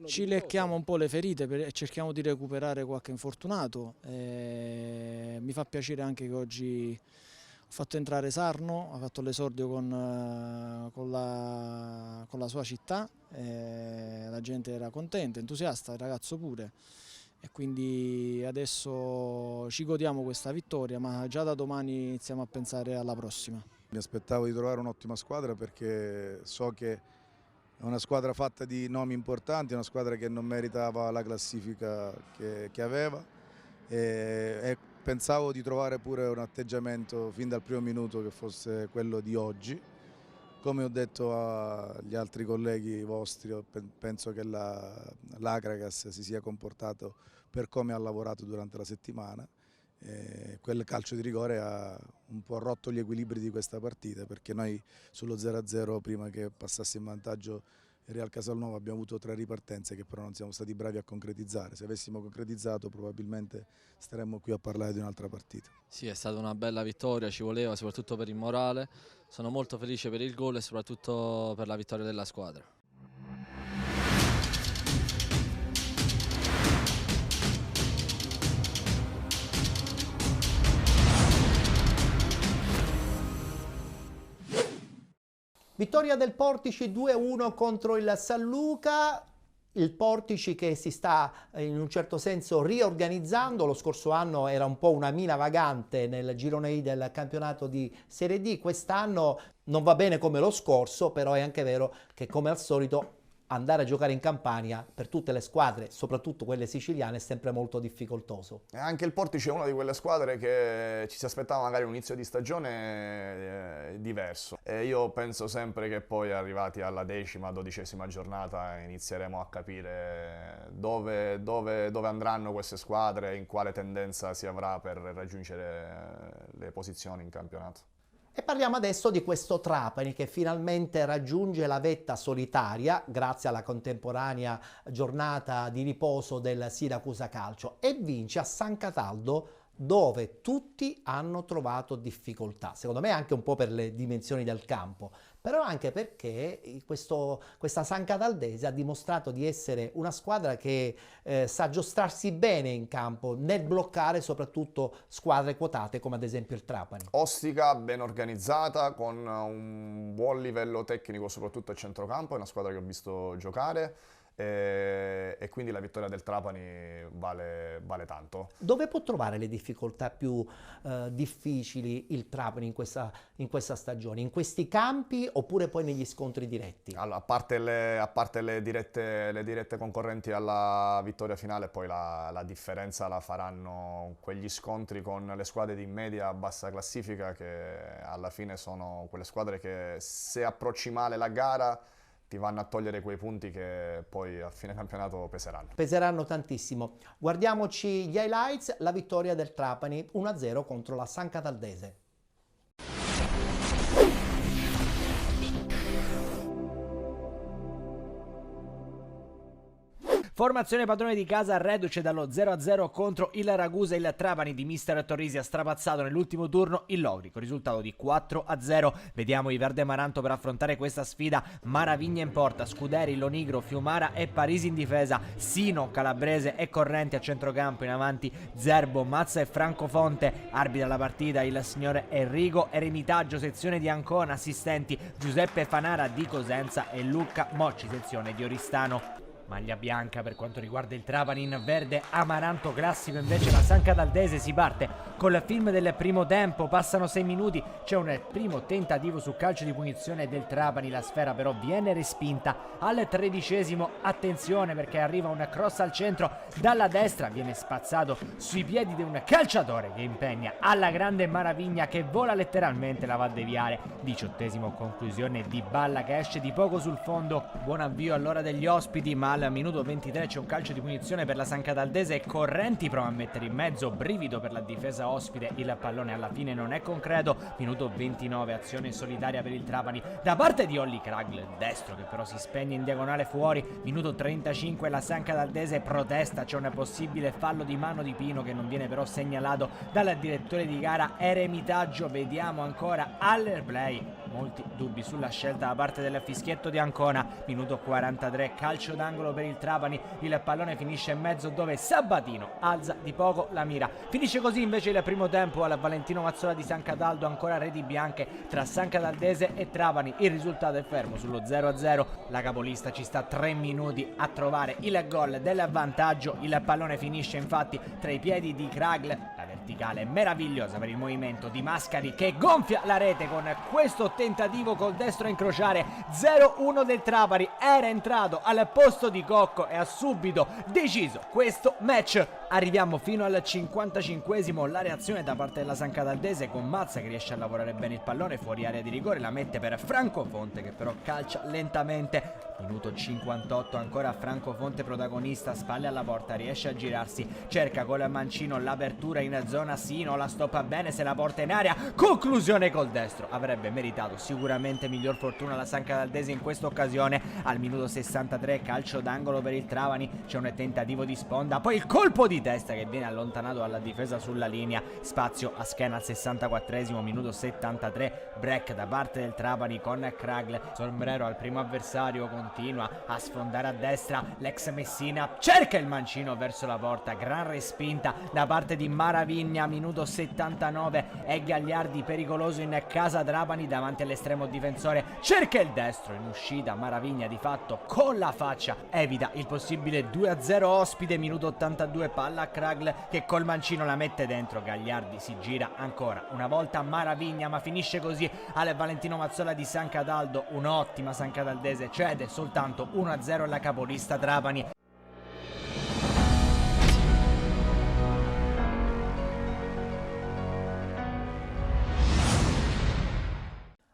ci lecchiamo un po' le ferite e cerchiamo di recuperare qualche infortunato. Mi fa piacere anche che oggi ho fatto entrare Sarno, ha fatto l'esordio con la sua città, la gente era contenta, entusiasta, il ragazzo pure. E quindi adesso ci godiamo questa vittoria, ma già da domani iniziamo a pensare alla prossima. Mi aspettavo di trovare un'ottima squadra perché so che è una squadra fatta di nomi importanti, una squadra che non meritava la classifica che aveva e pensavo di trovare pure un atteggiamento fin dal primo minuto che fosse quello di oggi, come ho detto agli altri colleghi vostri, penso che l'Akragas si sia comportato per come ha lavorato durante la settimana. Quel calcio di rigore ha un po' rotto gli equilibri di questa partita, perché noi sullo 0-0 prima che passasse in vantaggio il Real Casalnuovo abbiamo avuto 3 ripartenze che però non siamo stati bravi a concretizzare. Se avessimo concretizzato probabilmente staremmo qui a parlare di un'altra partita. Sì, è stata una bella vittoria, ci voleva soprattutto per il morale. Sono molto felice per il gol e soprattutto per la vittoria della squadra. Vittoria del Portici 2-1 contro il San Luca. Il Portici che si sta in un certo senso riorganizzando. Lo scorso anno era un po' una mina vagante nel girone I del campionato di Serie D. Quest'anno non va bene come lo scorso, però è anche vero che come al solito andare a giocare in Campania per tutte le squadre, soprattutto quelle siciliane, è sempre molto difficoltoso. E anche il Portici è una di quelle squadre che ci si aspettava magari un inizio di stagione diverso. E io penso sempre che poi arrivati alla 10ª, 12ª giornata inizieremo a capire dove andranno queste squadre, in quale tendenza si avrà per raggiungere le posizioni in campionato. E parliamo adesso di questo Trapani che finalmente raggiunge la vetta solitaria grazie alla contemporanea giornata di riposo del Siracusa Calcio e vince a San Cataldo, dove tutti hanno trovato difficoltà, secondo me anche un po' per le dimensioni del campo, però anche perché questa San Cataldese ha dimostrato di essere una squadra che sa giostrarsi bene in campo nel bloccare soprattutto squadre quotate come ad esempio il Trapani. Ostica, ben organizzata, con un buon livello tecnico soprattutto a centrocampo, è una squadra che ho visto giocare. E quindi la vittoria del Trapani vale tanto. Dove può trovare le difficoltà più difficili il Trapani in questa stagione? In questi campi oppure poi negli scontri diretti? Allora, a parte le dirette concorrenti alla vittoria finale, poi la differenza la faranno quegli scontri con le squadre di media bassa classifica, che alla fine sono quelle squadre che se approcci male la gara ti vanno a togliere quei punti che poi a fine campionato peseranno. Peseranno tantissimo. Guardiamoci gli highlights, la vittoria del Trapani 1-0 contro la San Cataldese. Formazione padrone di casa reduce dallo 0-0 contro il Ragusa. Il Trapani di mister Torrisi ha strapazzato nell'ultimo turno il Logrico, risultato di 4-0. Vediamo i verde amaranto per affrontare questa sfida. Maravigna in porta, Scuderi, Lonigro, Fiumara e Parisi in difesa, Sino, Calabrese e Correnti a centrocampo, in avanti Zerbo, Mazza e Francofonte. Arbitra la partita il signore Enrico Eremitaggio, sezione di Ancona, assistenti Giuseppe Fanara di Cosenza e Luca Mocci, sezione di Oristano. Maglia bianca per quanto riguarda il Trapani, in verde amaranto classico invece la San Cataldese. Si parte col film del primo tempo, passano 6 minuti, c'è un primo tentativo su calcio di punizione del Trapani, la sfera però viene respinta al 13°. Attenzione perché arriva un cross al centro dalla destra, viene spazzato sui piedi di un calciatore che impegna alla grande Maravigna che vola letteralmente, la va a deviare. 18° conclusione di Balla che esce di poco sul fondo. Buon avvio all'ora degli ospiti, ma al minuto 23 c'è un calcio di punizione per la San Cataldese. Correnti prova a mettere in mezzo, brivido per la difesa ospite, il pallone alla fine non è concreto. Minuto 29, azione solitaria per il Trapani da parte di Olli Kragl, destro che però si spegne in diagonale fuori. Minuto 35, la San Cataldese protesta, c'è un possibile fallo di mano di Pino che non viene però segnalato dal direttore di gara Eremitaggio. Vediamo ancora al replay, molti dubbi sulla scelta da parte del fischietto di Ancona. Minuto 43, calcio d'angolo per il Trapani, il pallone finisce in mezzo dove Sabatino alza di poco la mira. Finisce così invece il primo tempo al Valentino Mazzola di San Cataldo, ancora reti bianche tra San Cataldese e Trapani, il risultato è fermo sullo 0-0. La capolista ci sta 3 minuti a trovare il gol del vantaggio, il pallone finisce infatti tra i piedi di Kragl, la verticale meravigliosa per il movimento di Mascari che gonfia la rete con questo tentativo col destro a incrociare. 0-1 del Trapani, era entrato al posto di Cocco e ha subito deciso questo match. Arriviamo fino al 55esimo, la reazione da parte della San Cataldese con Mazza che riesce a lavorare bene il pallone fuori area di rigore, la mette per Franco Fonte che però calcia lentamente. Minuto 58, ancora Franco Fonte protagonista, spalle alla porta, riesce a girarsi, cerca con il mancino l'apertura in zona Sino, la stoppa bene, se la porta in area, conclusione col destro. Avrebbe meritato sicuramente miglior fortuna la San Cataldese in questa occasione. Al minuto 63 calcio d'angolo per il Trapani, c'è un tentativo di sponda, poi il colpo di testa che viene allontanato dalla difesa sulla linea, spazio a schiena al 64esimo, minuto 73, break da parte del Trapani con Kragle, sombrero al primo avversario, continua a sfondare a destra, l'ex Messina cerca il mancino verso la porta, gran respinta da parte di Maravigna, minuto 79 e Gagliardi pericoloso in casa Trapani davanti all'estremo difensore, cerca il destro in uscita, Maravigna di fatto con la faccia evita il possibile 2-0 ospite, minuto 82, palla a Kragle che col mancino la mette dentro, Gagliardi si gira ancora una volta Maravigna, ma finisce così al Valentino Mazzola di San Cataldo, un'ottima San Cataldese, cede soltanto 1-0 alla capolista Trapani.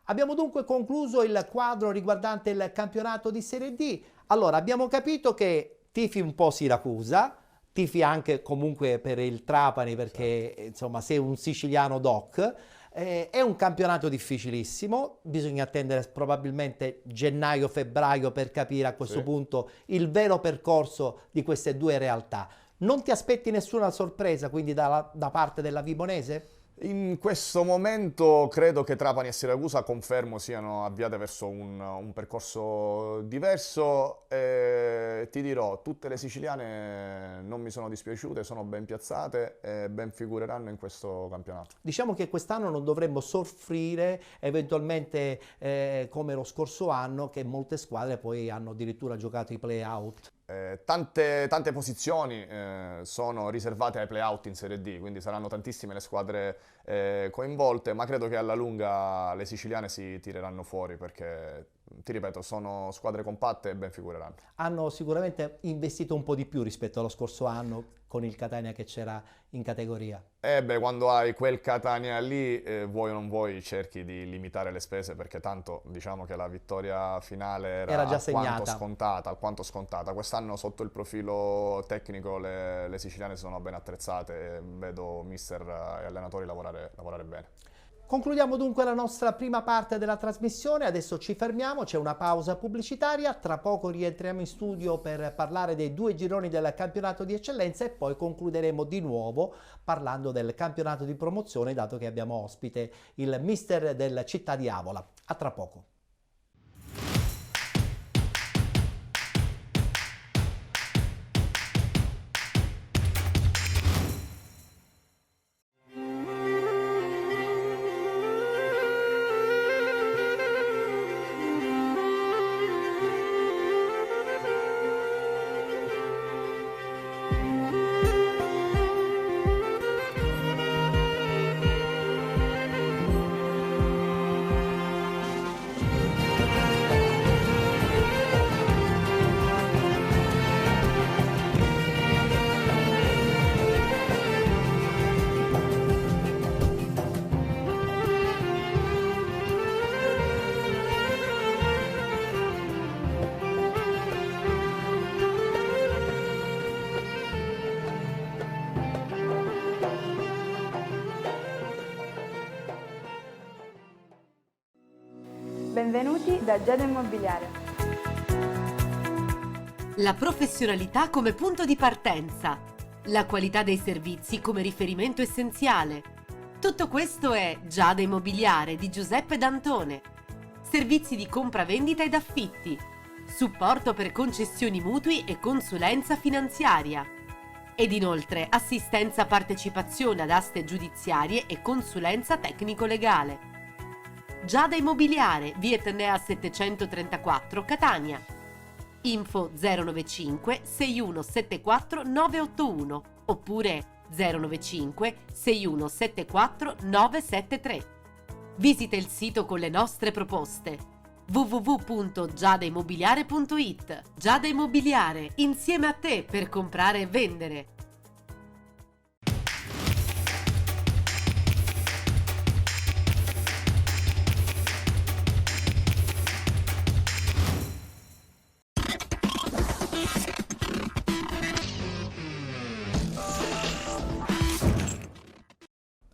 Abbiamo dunque concluso il quadro riguardante il campionato di Serie D. Allora, abbiamo capito che tifi un po' Siracusa, tifi anche comunque per il Trapani perché insomma sei un siciliano doc. È un campionato difficilissimo, bisogna attendere probabilmente gennaio-febbraio per capire a questo punto il vero percorso di queste due realtà. Non ti aspetti nessuna sorpresa quindi da parte della Vibonese? In questo momento credo che Trapani e Siracusa, confermo, siano avviate verso un percorso diverso. Ti dirò, tutte le siciliane non mi sono dispiaciute, sono ben piazzate e ben figureranno in questo campionato. Diciamo che quest'anno non dovremmo soffrire eventualmente come lo scorso anno, che molte squadre poi hanno addirittura giocato i play-out. Tante posizioni sono riservate ai play-out in Serie D, quindi saranno tantissime le squadre coinvolte, ma credo che alla lunga le siciliane si tireranno fuori perché, ti ripeto, sono squadre compatte e ben figureranno. Hanno sicuramente investito un po' di più rispetto allo scorso anno con il Catania che c'era in categoria. Quando hai quel Catania lì, vuoi o non vuoi, cerchi di limitare le spese perché tanto diciamo che la vittoria finale era già segnata. Alquanto scontata. Quest'anno sotto il profilo tecnico le siciliane si sono ben attrezzate e vedo mister e allenatori lavorare bene. Concludiamo dunque la nostra prima parte della trasmissione, adesso ci fermiamo, c'è una pausa pubblicitaria, tra poco rientriamo in studio per parlare dei due gironi del campionato di eccellenza e poi concluderemo di nuovo parlando del campionato di promozione, dato che abbiamo ospite il mister del Città di Avola. A tra poco. Benvenuti da Giada Immobiliare. La professionalità come punto di partenza, la qualità dei servizi come riferimento essenziale. Tutto questo è Giada Immobiliare di Giuseppe D'Antone. Servizi di compravendita ed affitti, supporto per concessioni mutui e consulenza finanziaria. Ed inoltre assistenza partecipazione ad aste giudiziarie e consulenza tecnico-legale. Giada Immobiliare, via Etnea 734, Catania. Info 095 6174 981 oppure 095 6174 973. Visita il sito con le nostre proposte. www.giadaimmobiliare.it. Giada Immobiliare, insieme a te per comprare e vendere.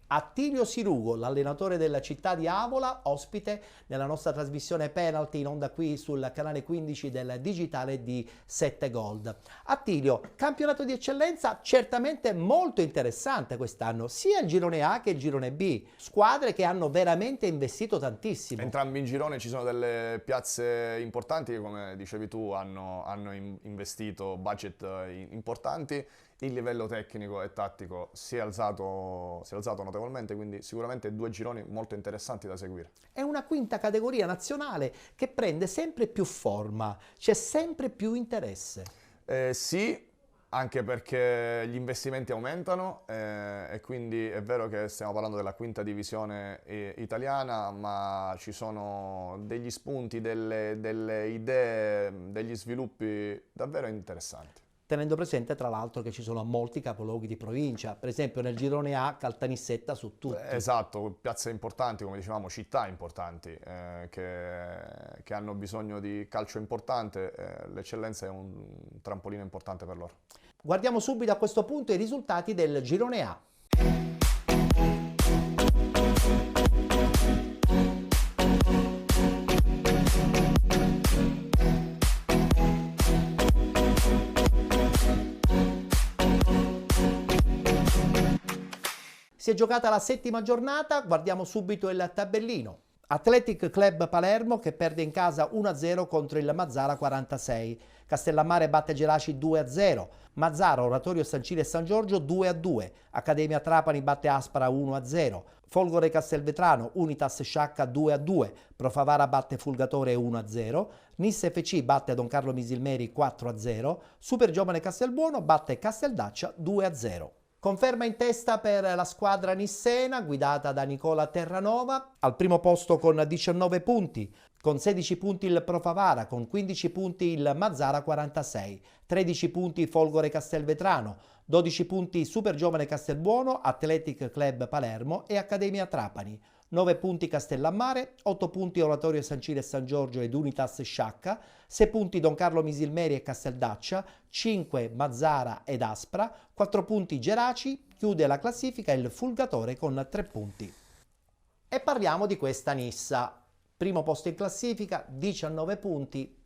Attilio Sirugo, l'allenatore della città di Avola, ospite nella nostra trasmissione Penalty in onda qui sul canale 15 del digitale di 7 Gold. Attilio, campionato di eccellenza certamente molto interessante quest'anno, sia il girone A che il girone B, squadre che hanno veramente investito tantissimo. Entrambi in girone ci sono delle piazze importanti che, come dicevi tu, hanno investito budget importanti. Il livello tecnico e tattico si è alzato notevolmente, quindi sicuramente 2 gironi molto interessanti da seguire. È una quinta categoria nazionale che prende sempre più forma, c'è sempre più interesse. Sì, anche perché gli investimenti aumentano e quindi è vero che stiamo parlando della quinta divisione italiana, ma ci sono degli spunti, delle idee, degli sviluppi davvero interessanti. Tenendo presente tra l'altro che ci sono molti capoluoghi di provincia, per esempio nel girone A Caltanissetta su tutti. Esatto, piazze importanti, come dicevamo, città importanti che hanno bisogno di calcio importante, l'eccellenza è un trampolino importante per loro. Guardiamo subito a questo punto i risultati del girone A. Si è giocata la 7ª giornata, guardiamo subito il tabellino. Athletic Club Palermo che perde in casa 1-0 contro il Mazzara 46. Castellammare batte Geraci 2-0. Mazzara, Oratorio San Cile e San Giorgio 2-2. Accademia Trapani batte Aspara 1-0. Folgore Castelvetrano, Unitas Sciacca 2-2. Profavara batte Fulgatore 1-0. Nisse FC batte Don Carlo Misilmeri 4-0. Super Giovane Castelbuono batte Casteldaccia 2-0. Conferma in testa per la squadra nissena guidata da Nicola Terranova, al primo posto con 19 punti, con 16 punti il Profavara, con 15 punti il Mazzara 46, 13 punti Folgore Castelvetrano, 12 punti Super Giovane Castelbuono, Athletic Club Palermo e Accademia Trapani, 9 punti Castellammare, 8 punti Oratorio San Cile e San Giorgio ed Unitas Sciacca, 6 punti Don Carlo Misilmeri e Casteldaccia, 5 Mazzara ed Aspra, 4 punti Geraci, chiude la classifica il Fulgatore con 3 punti. E parliamo di questa Nissa, primo posto in classifica, 19 punti,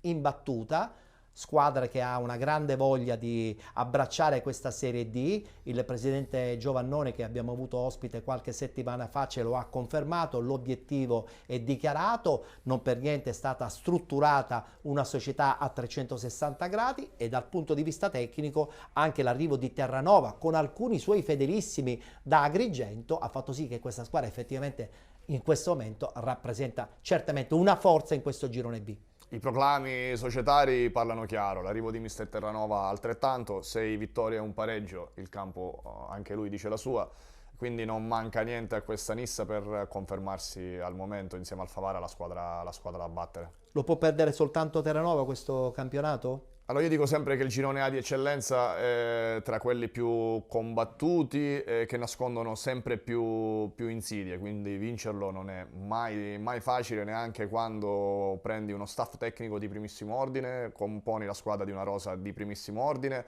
imbattuta, squadra che ha una grande voglia di abbracciare questa Serie D. Il presidente Giovannone, che abbiamo avuto ospite qualche settimana fa, ce lo ha confermato, l'obiettivo è dichiarato, non per niente è stata strutturata una società a 360 gradi e dal punto di vista tecnico anche l'arrivo di Terranova con alcuni suoi fedelissimi da Agrigento ha fatto sì che questa squadra effettivamente in questo momento rappresenta certamente una forza in questo girone B. I proclami societari parlano chiaro, l'arrivo di mister Terranova altrettanto, 6 vittorie e un pareggio, il campo anche lui dice la sua, quindi non manca niente a questa Nissa per confermarsi al momento insieme al Favara la squadra da battere. Lo può perdere soltanto Terranova questo campionato? Allora io dico sempre che il girone A di eccellenza è tra quelli più combattuti e che nascondono sempre più insidie, quindi vincerlo non è mai facile, neanche quando prendi uno staff tecnico di primissimo ordine, componi la squadra di una rosa di primissimo ordine,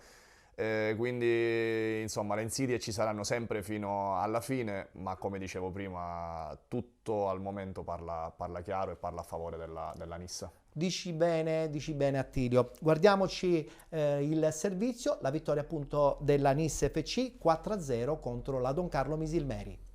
quindi insomma le insidie ci saranno sempre fino alla fine, ma come dicevo prima tutto al momento parla chiaro e parla a favore della Nissa. Dici bene Attilio. Guardiamoci il servizio, la vittoria appunto della Nisse FC 4-0 contro la Don Carlo Misilmeri.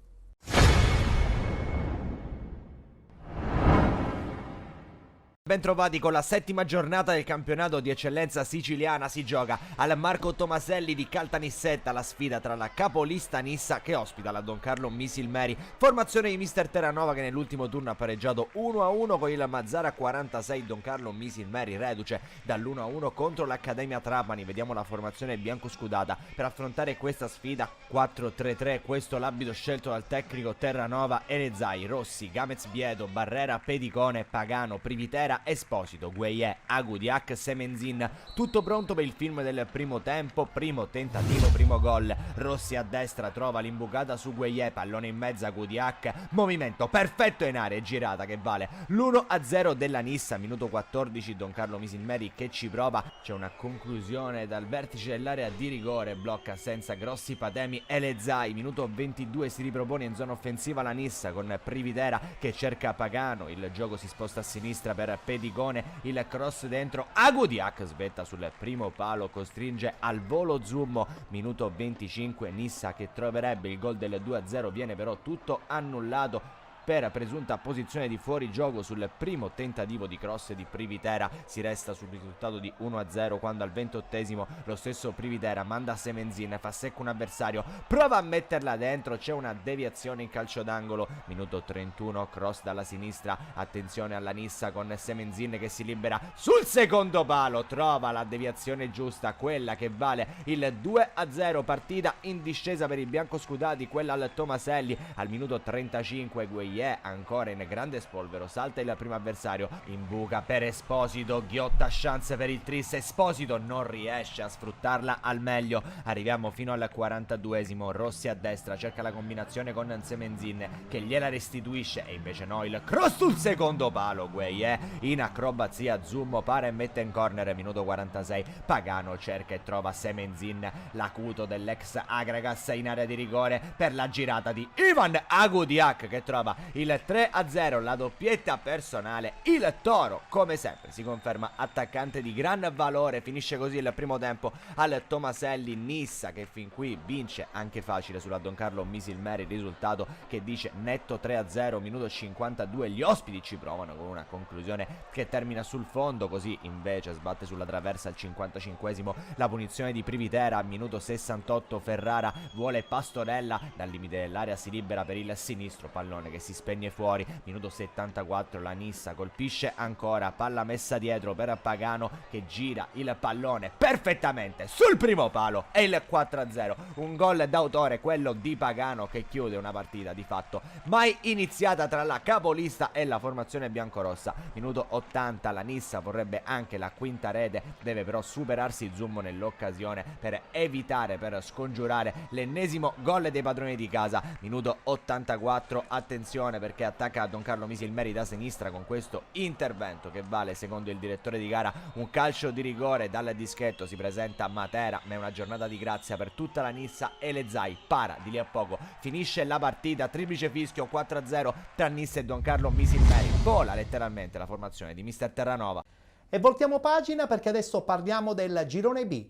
Bentrovati con la 7ª giornata del campionato di eccellenza siciliana. Si gioca al Marco Tomaselli di Caltanissetta la sfida tra la capolista Nissa che ospita la Don Carlo Misilmeri. Formazione di mister Terranova che nell'ultimo turno ha pareggiato 1-1 con il Mazzara 46. Don Carlo Misilmeri reduce dall'1-1 contro l'Accademia Trapani. Vediamo la formazione biancoscudata per affrontare questa sfida 4-3-3. Questo l'abito scelto dal tecnico Terranova: Enezzai, Rossi, Gamez Biedo, Barrera, Pedicone, Pagano, Privitera Esposito, Gueye, Agudiak, Semenzin. Tutto pronto per il film del primo tempo, primo tentativo, primo gol. Rossi a destra trova l'imbucata su Gueye, pallone in mezzo a Agudiak, movimento perfetto in area, girata che vale l'1-0 della Nissa, minuto 14, Don Carlo Misilmeri che ci prova, c'è una conclusione dal vertice dell'area di rigore, blocca senza grossi patemi Elezai, minuto 22 si ripropone in zona offensiva la Nissa con Privitera che cerca Pagano, il gioco si sposta a sinistra per Pedicone, il cross dentro, Agudiak svetta sul primo palo, costringe al volo Zummo, minuto 25, Nissa che troverebbe il gol del 2-0, viene però tutto annullato per presunta posizione di fuorigioco sul primo tentativo di cross di Privitera. Si resta sul risultato di 1-0 quando al 28esimo lo stesso Privitera manda Semenzin, fa secco un avversario, prova a metterla dentro, c'è una deviazione in calcio d'angolo, minuto 31, cross dalla sinistra, attenzione alla Nissa con Semenzin che si libera sul secondo palo, trova la deviazione giusta, quella che vale il 2-0, partita in discesa per i biancoscudati, quella al Tomaselli, al minuto 35 Gueye ancora in grande spolvero, salta il primo avversario, imbuca per Esposito, ghiotta chance per il tris, Esposito non riesce a sfruttarla al meglio, arriviamo fino al 42esimo, Rossi a destra cerca la combinazione con Semenzin che gliela restituisce e invece no, il cross sul secondo palo, Gueye in acrobazia, Zummo para e mette in corner, minuto 46, Pagano cerca e trova Semenzin, l'acuto dell'ex Agragas in area di rigore per la girata di Ivan Agudiak che trova il 3-0, la doppietta personale, il Toro come sempre si conferma attaccante di gran valore, finisce così il primo tempo al Tomaselli, Nissa che fin qui vince anche facile sulla Don Carlo Misilmeri, risultato che dice netto 3-0, minuto 52, gli ospiti ci provano con una conclusione che termina sul fondo, così invece sbatte sulla traversa al 55esimo la punizione di Privitera, minuto 68 Ferrara vuole Pastorella, dal limite dell'area si libera per il sinistro, pallone che si spegne fuori, minuto 74 la Nissa colpisce ancora, palla messa dietro per Pagano che gira il pallone perfettamente sul primo palo e il 4-0, un gol d'autore quello di Pagano che chiude una partita di fatto mai iniziata tra la capolista e la formazione biancorossa, minuto 80 la Nissa vorrebbe anche la quinta rete, deve però superarsi Zummo nell'occasione per evitare, per scongiurare l'ennesimo gol dei padroni di casa, minuto 84, attenzione perché attacca Don Carlo Misilmeri da sinistra con questo intervento che vale secondo il direttore di gara un calcio di rigore, dal dischetto si presenta Matera, ma è una giornata di grazia per tutta la Nissa e Elezai para di lì a poco, finisce la partita, triplice fischio 4-0 tra Nissa e Don Carlo Misilmeri, vola letteralmente la formazione di Mister Terranova. E voltiamo pagina perché adesso parliamo del girone B.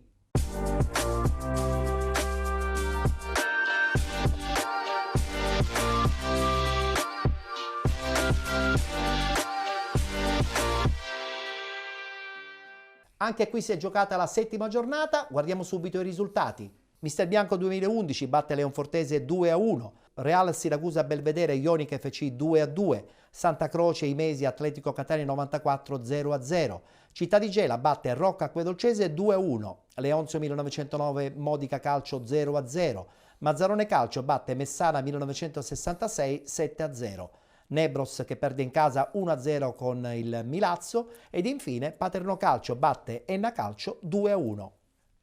Anche qui si è giocata la settima giornata, guardiamo subito i risultati. Mister Bianco 2011 batte Leonfortese 2-1, Real Siracusa Belvedere Ionica FC 2-2, Santa Croce Imesi Atletico Catania 94 0-0, Città di Gela batte Rocca Acquedolcese 2-1, Leonzio 1909 Modica Calcio 0-0, Mazzarone Calcio batte Messana 1966 7-0. Nebros che perde in casa 1-0 con il Milazzo ed infine Paterno Calcio batte Enna Calcio 2-1.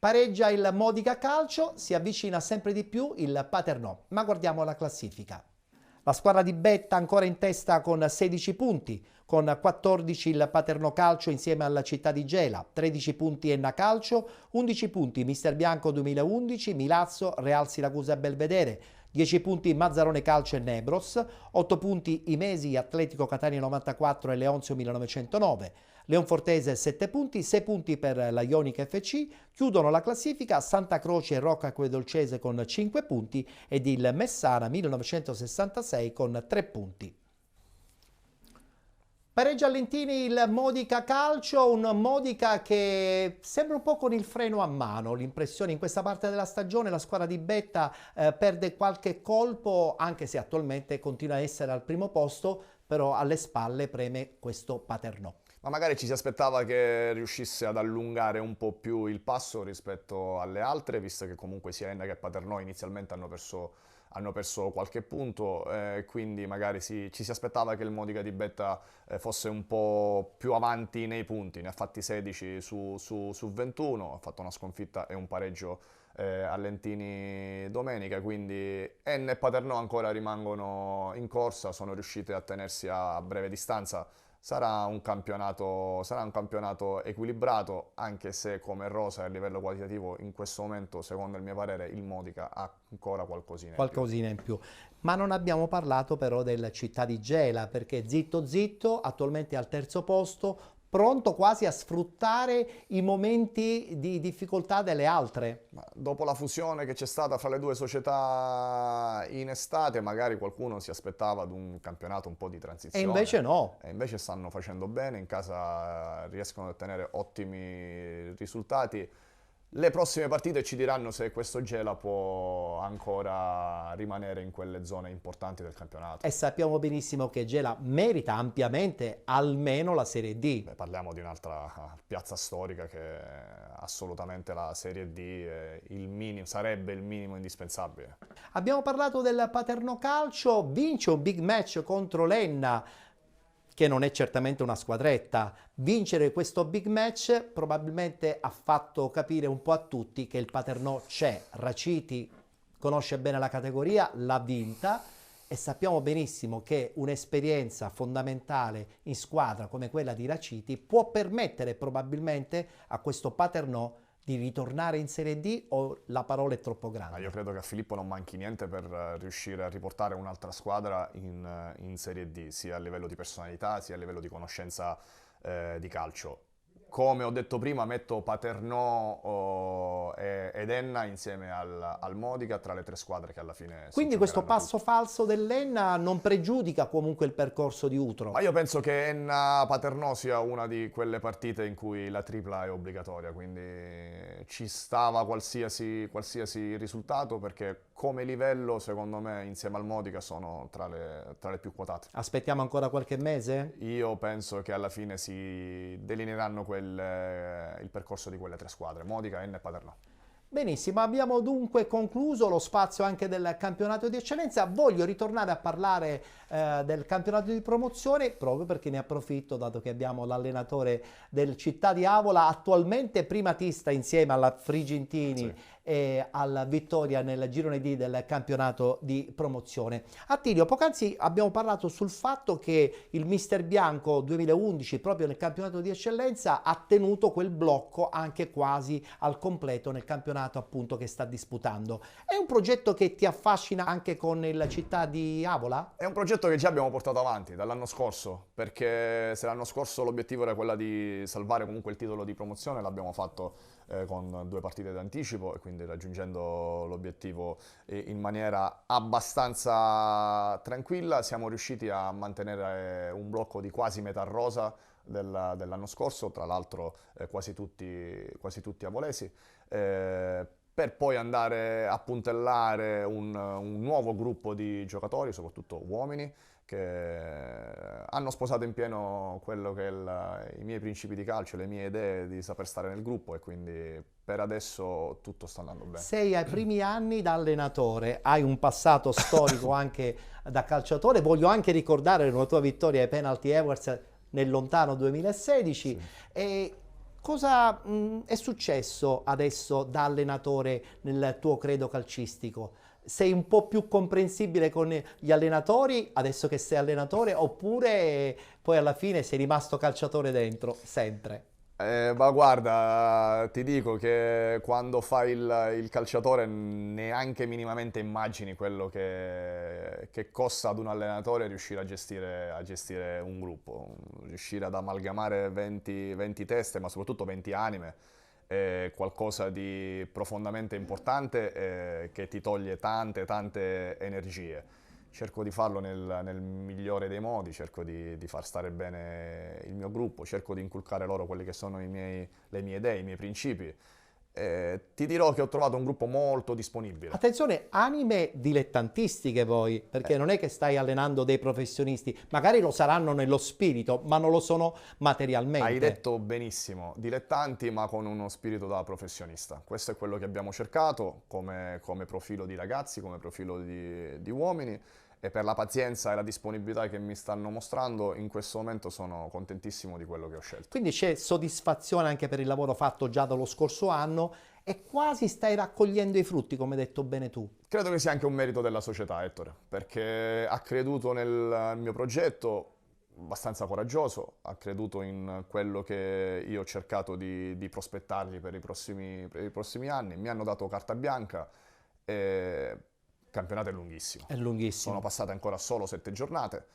Pareggia il Modica Calcio, si avvicina sempre di più il Paternò, ma guardiamo la classifica. La squadra di Betta ancora in testa con 16 punti, con 14 il Paterno Calcio insieme alla Città di Gela, 13 punti Enna Calcio, 11 punti Mister Bianco 2011, Milazzo, Real Siracusa Belvedere, 10 punti Mazzarone Calcio e Nebros, 8 punti Imesi Atletico Catania 94 e Leonzio 1909, Leonfortese 7 punti, 6 punti per la Ionica FC, chiudono la classifica Santa Croce e Rocca Acquedolcese con 5 punti ed il Messana 1966 con 3 punti. Pareggia a Lentini il Modica Calcio, un Modica che sembra un po' con il freno a mano, l'impressione in questa parte della stagione, la squadra di Betta perde qualche colpo, anche se attualmente continua a essere al primo posto, però alle spalle preme questo Paternò. Ma magari ci si aspettava che riuscisse ad allungare un po' più il passo rispetto alle altre, visto che comunque sia Enna che Paternò inizialmente hanno perso qualche punto, quindi magari ci si aspettava che il Modica di Betta fosse un po' più avanti nei punti, ne ha fatti 16 su 21, ha fatto una sconfitta e un pareggio a Lentini domenica, quindi Enna e Paternò ancora rimangono in corsa, sono riuscite a tenersi a breve distanza. Sarà un campionato equilibrato, anche se come rosa a livello qualitativo in questo momento, secondo il mio parere, il Modica ha ancora qualcosina in più. Ma non abbiamo parlato però del Città di Gela, perché zitto zitto attualmente è al terzo posto, pronto quasi a sfruttare i momenti di difficoltà delle altre. Ma dopo la fusione che c'è stata fra le due società in estate, magari qualcuno si aspettava ad un campionato un po' di transizione. E invece no. E invece stanno facendo bene, in casa riescono a ottenere ottimi risultati. Le prossime partite ci diranno se questo Gela può ancora rimanere in quelle zone importanti del campionato. E sappiamo benissimo che Gela merita ampiamente almeno la Serie D. Beh, parliamo di un'altra piazza storica che assolutamente la Serie D sarebbe il minimo indispensabile. Abbiamo parlato del Paternò Calcio, vince un big match contro l'Enna, che non è certamente una squadretta. Vincere questo big match probabilmente ha fatto capire un po' a tutti che il Paternò c'è. Raciti conosce bene la categoria, l'ha vinta e sappiamo benissimo che un'esperienza fondamentale in squadra come quella di Raciti può permettere probabilmente a questo Paternò di ritornare in Serie D, o la parola è troppo grande? Io credo che a Filippo non manchi niente per riuscire a riportare un'altra squadra in Serie D, sia a livello di personalità, sia a livello di conoscenza di calcio. Come ho detto prima, metto Paternò ed Enna insieme al Modica tra le tre squadre che alla fine Quindi questo passo falso dell'Enna non pregiudica comunque il percorso di Utro? Ma io penso che Enna-Paternò sia una di quelle partite in cui la tripla è obbligatoria, quindi ci stava qualsiasi risultato, perché come livello, secondo me, insieme al Modica sono tra le più quotate. Aspettiamo ancora qualche mese? Io penso che alla fine si delineeranno il percorso di quelle tre squadre, Modica, Enna e Paternò. Benissimo, abbiamo dunque concluso lo spazio anche del campionato di eccellenza. Voglio ritornare a parlare del campionato di promozione, proprio perché ne approfitto, dato che abbiamo l'allenatore del Città di Avola, attualmente primatista insieme alla Frigentini e alla Vittoria nel girone D del campionato di promozione. Attilio, poc'anzi abbiamo parlato sul fatto che il Mister Bianco 2011, proprio nel campionato di eccellenza, ha tenuto quel blocco anche quasi al completo nel campionato appunto che sta disputando. È un progetto che ti affascina anche con il Città di Avola? È un progetto che già abbiamo portato avanti dall'anno scorso, perché se l'anno scorso l'obiettivo era quello di salvare comunque il titolo di promozione, l'abbiamo fatto con 2 partite d'anticipo e quindi raggiungendo l'obiettivo in maniera abbastanza tranquilla siamo riusciti a mantenere un blocco di quasi metà rosa dell'anno scorso, tra l'altro quasi tutti avolesi, per poi andare a puntellare un nuovo gruppo di giocatori, soprattutto uomini, che hanno sposato in pieno quello che è i miei principi di calcio, le mie idee di saper stare nel gruppo, e quindi per adesso tutto sta andando bene. Sei ai primi anni da allenatore, hai un passato storico anche da calciatore. Voglio anche ricordare una tua vittoria ai Penalty Awards nel lontano 2016. Sì. E cosa è successo adesso da allenatore nel tuo credo calcistico? Sei un po' più comprensibile con gli allenatori adesso che sei allenatore, oppure poi alla fine sei rimasto calciatore dentro, sempre? Ma guarda, ti dico che quando fai il calciatore neanche minimamente immagini quello che costa ad un allenatore riuscire a gestire un gruppo, riuscire ad amalgamare 20 teste, ma soprattutto 20 anime. È qualcosa di profondamente importante che ti toglie tante energie. Cerco di farlo nel migliore dei modi, cerco di far stare bene il mio gruppo, cerco di inculcare loro quelli che sono le mie idee, i miei principi, Ti dirò che ho trovato un gruppo molto disponibile. Attenzione, anime dilettantistiche voi, perché non è che stai allenando dei professionisti, magari lo saranno nello spirito, ma non lo sono materialmente. Hai detto benissimo, dilettanti ma con uno spirito da professionista. Questo è quello che abbiamo cercato come profilo di ragazzi, come profilo di uomini, e per la pazienza e la disponibilità che mi stanno mostrando in questo momento sono contentissimo di quello che ho scelto. Quindi c'è soddisfazione anche per il lavoro fatto già dallo scorso anno e quasi stai raccogliendo i frutti, come hai detto bene tu. Credo che sia anche un merito della società, Ettore, perché ha creduto nel mio progetto, abbastanza coraggioso, ha creduto in quello che io ho cercato di prospettargli per i prossimi anni, mi hanno dato carta bianca e il campionato è lunghissimo. È lunghissimo. Sono passate ancora solo 7 giornate,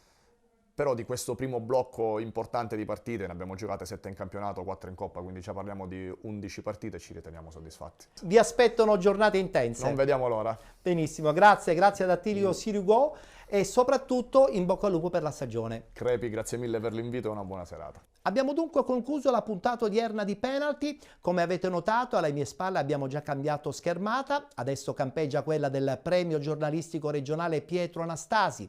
però di questo primo blocco importante di partite ne abbiamo giocate 7 in campionato, 4 in Coppa, quindi già parliamo di 11 partite e ci riteniamo soddisfatti. Vi aspettano giornate intense. Non vediamo l'ora. Benissimo, grazie ad Attilio Sirigu e soprattutto in bocca al lupo per la stagione. Crepi, grazie mille per l'invito e una buona serata. Abbiamo dunque concluso la puntata odierna di Penalty. Come avete notato, alle mie spalle abbiamo già cambiato schermata. Adesso campeggia quella del premio giornalistico regionale Pietro Anastasi.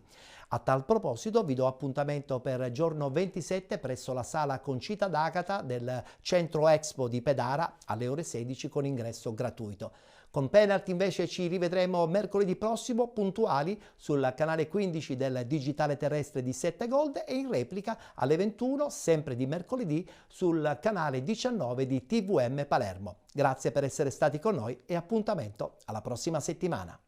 A tal proposito vi do appuntamento per giorno 27 presso la sala Concita d'Agata del Centro Expo di Pedara alle ore 16 con ingresso gratuito. Con Penalty invece ci rivedremo mercoledì prossimo puntuali sul canale 15 del digitale terrestre di 7 Gold e in replica alle 21 sempre di mercoledì sul canale 19 di TVM Palermo. Grazie per essere stati con noi e appuntamento alla prossima settimana.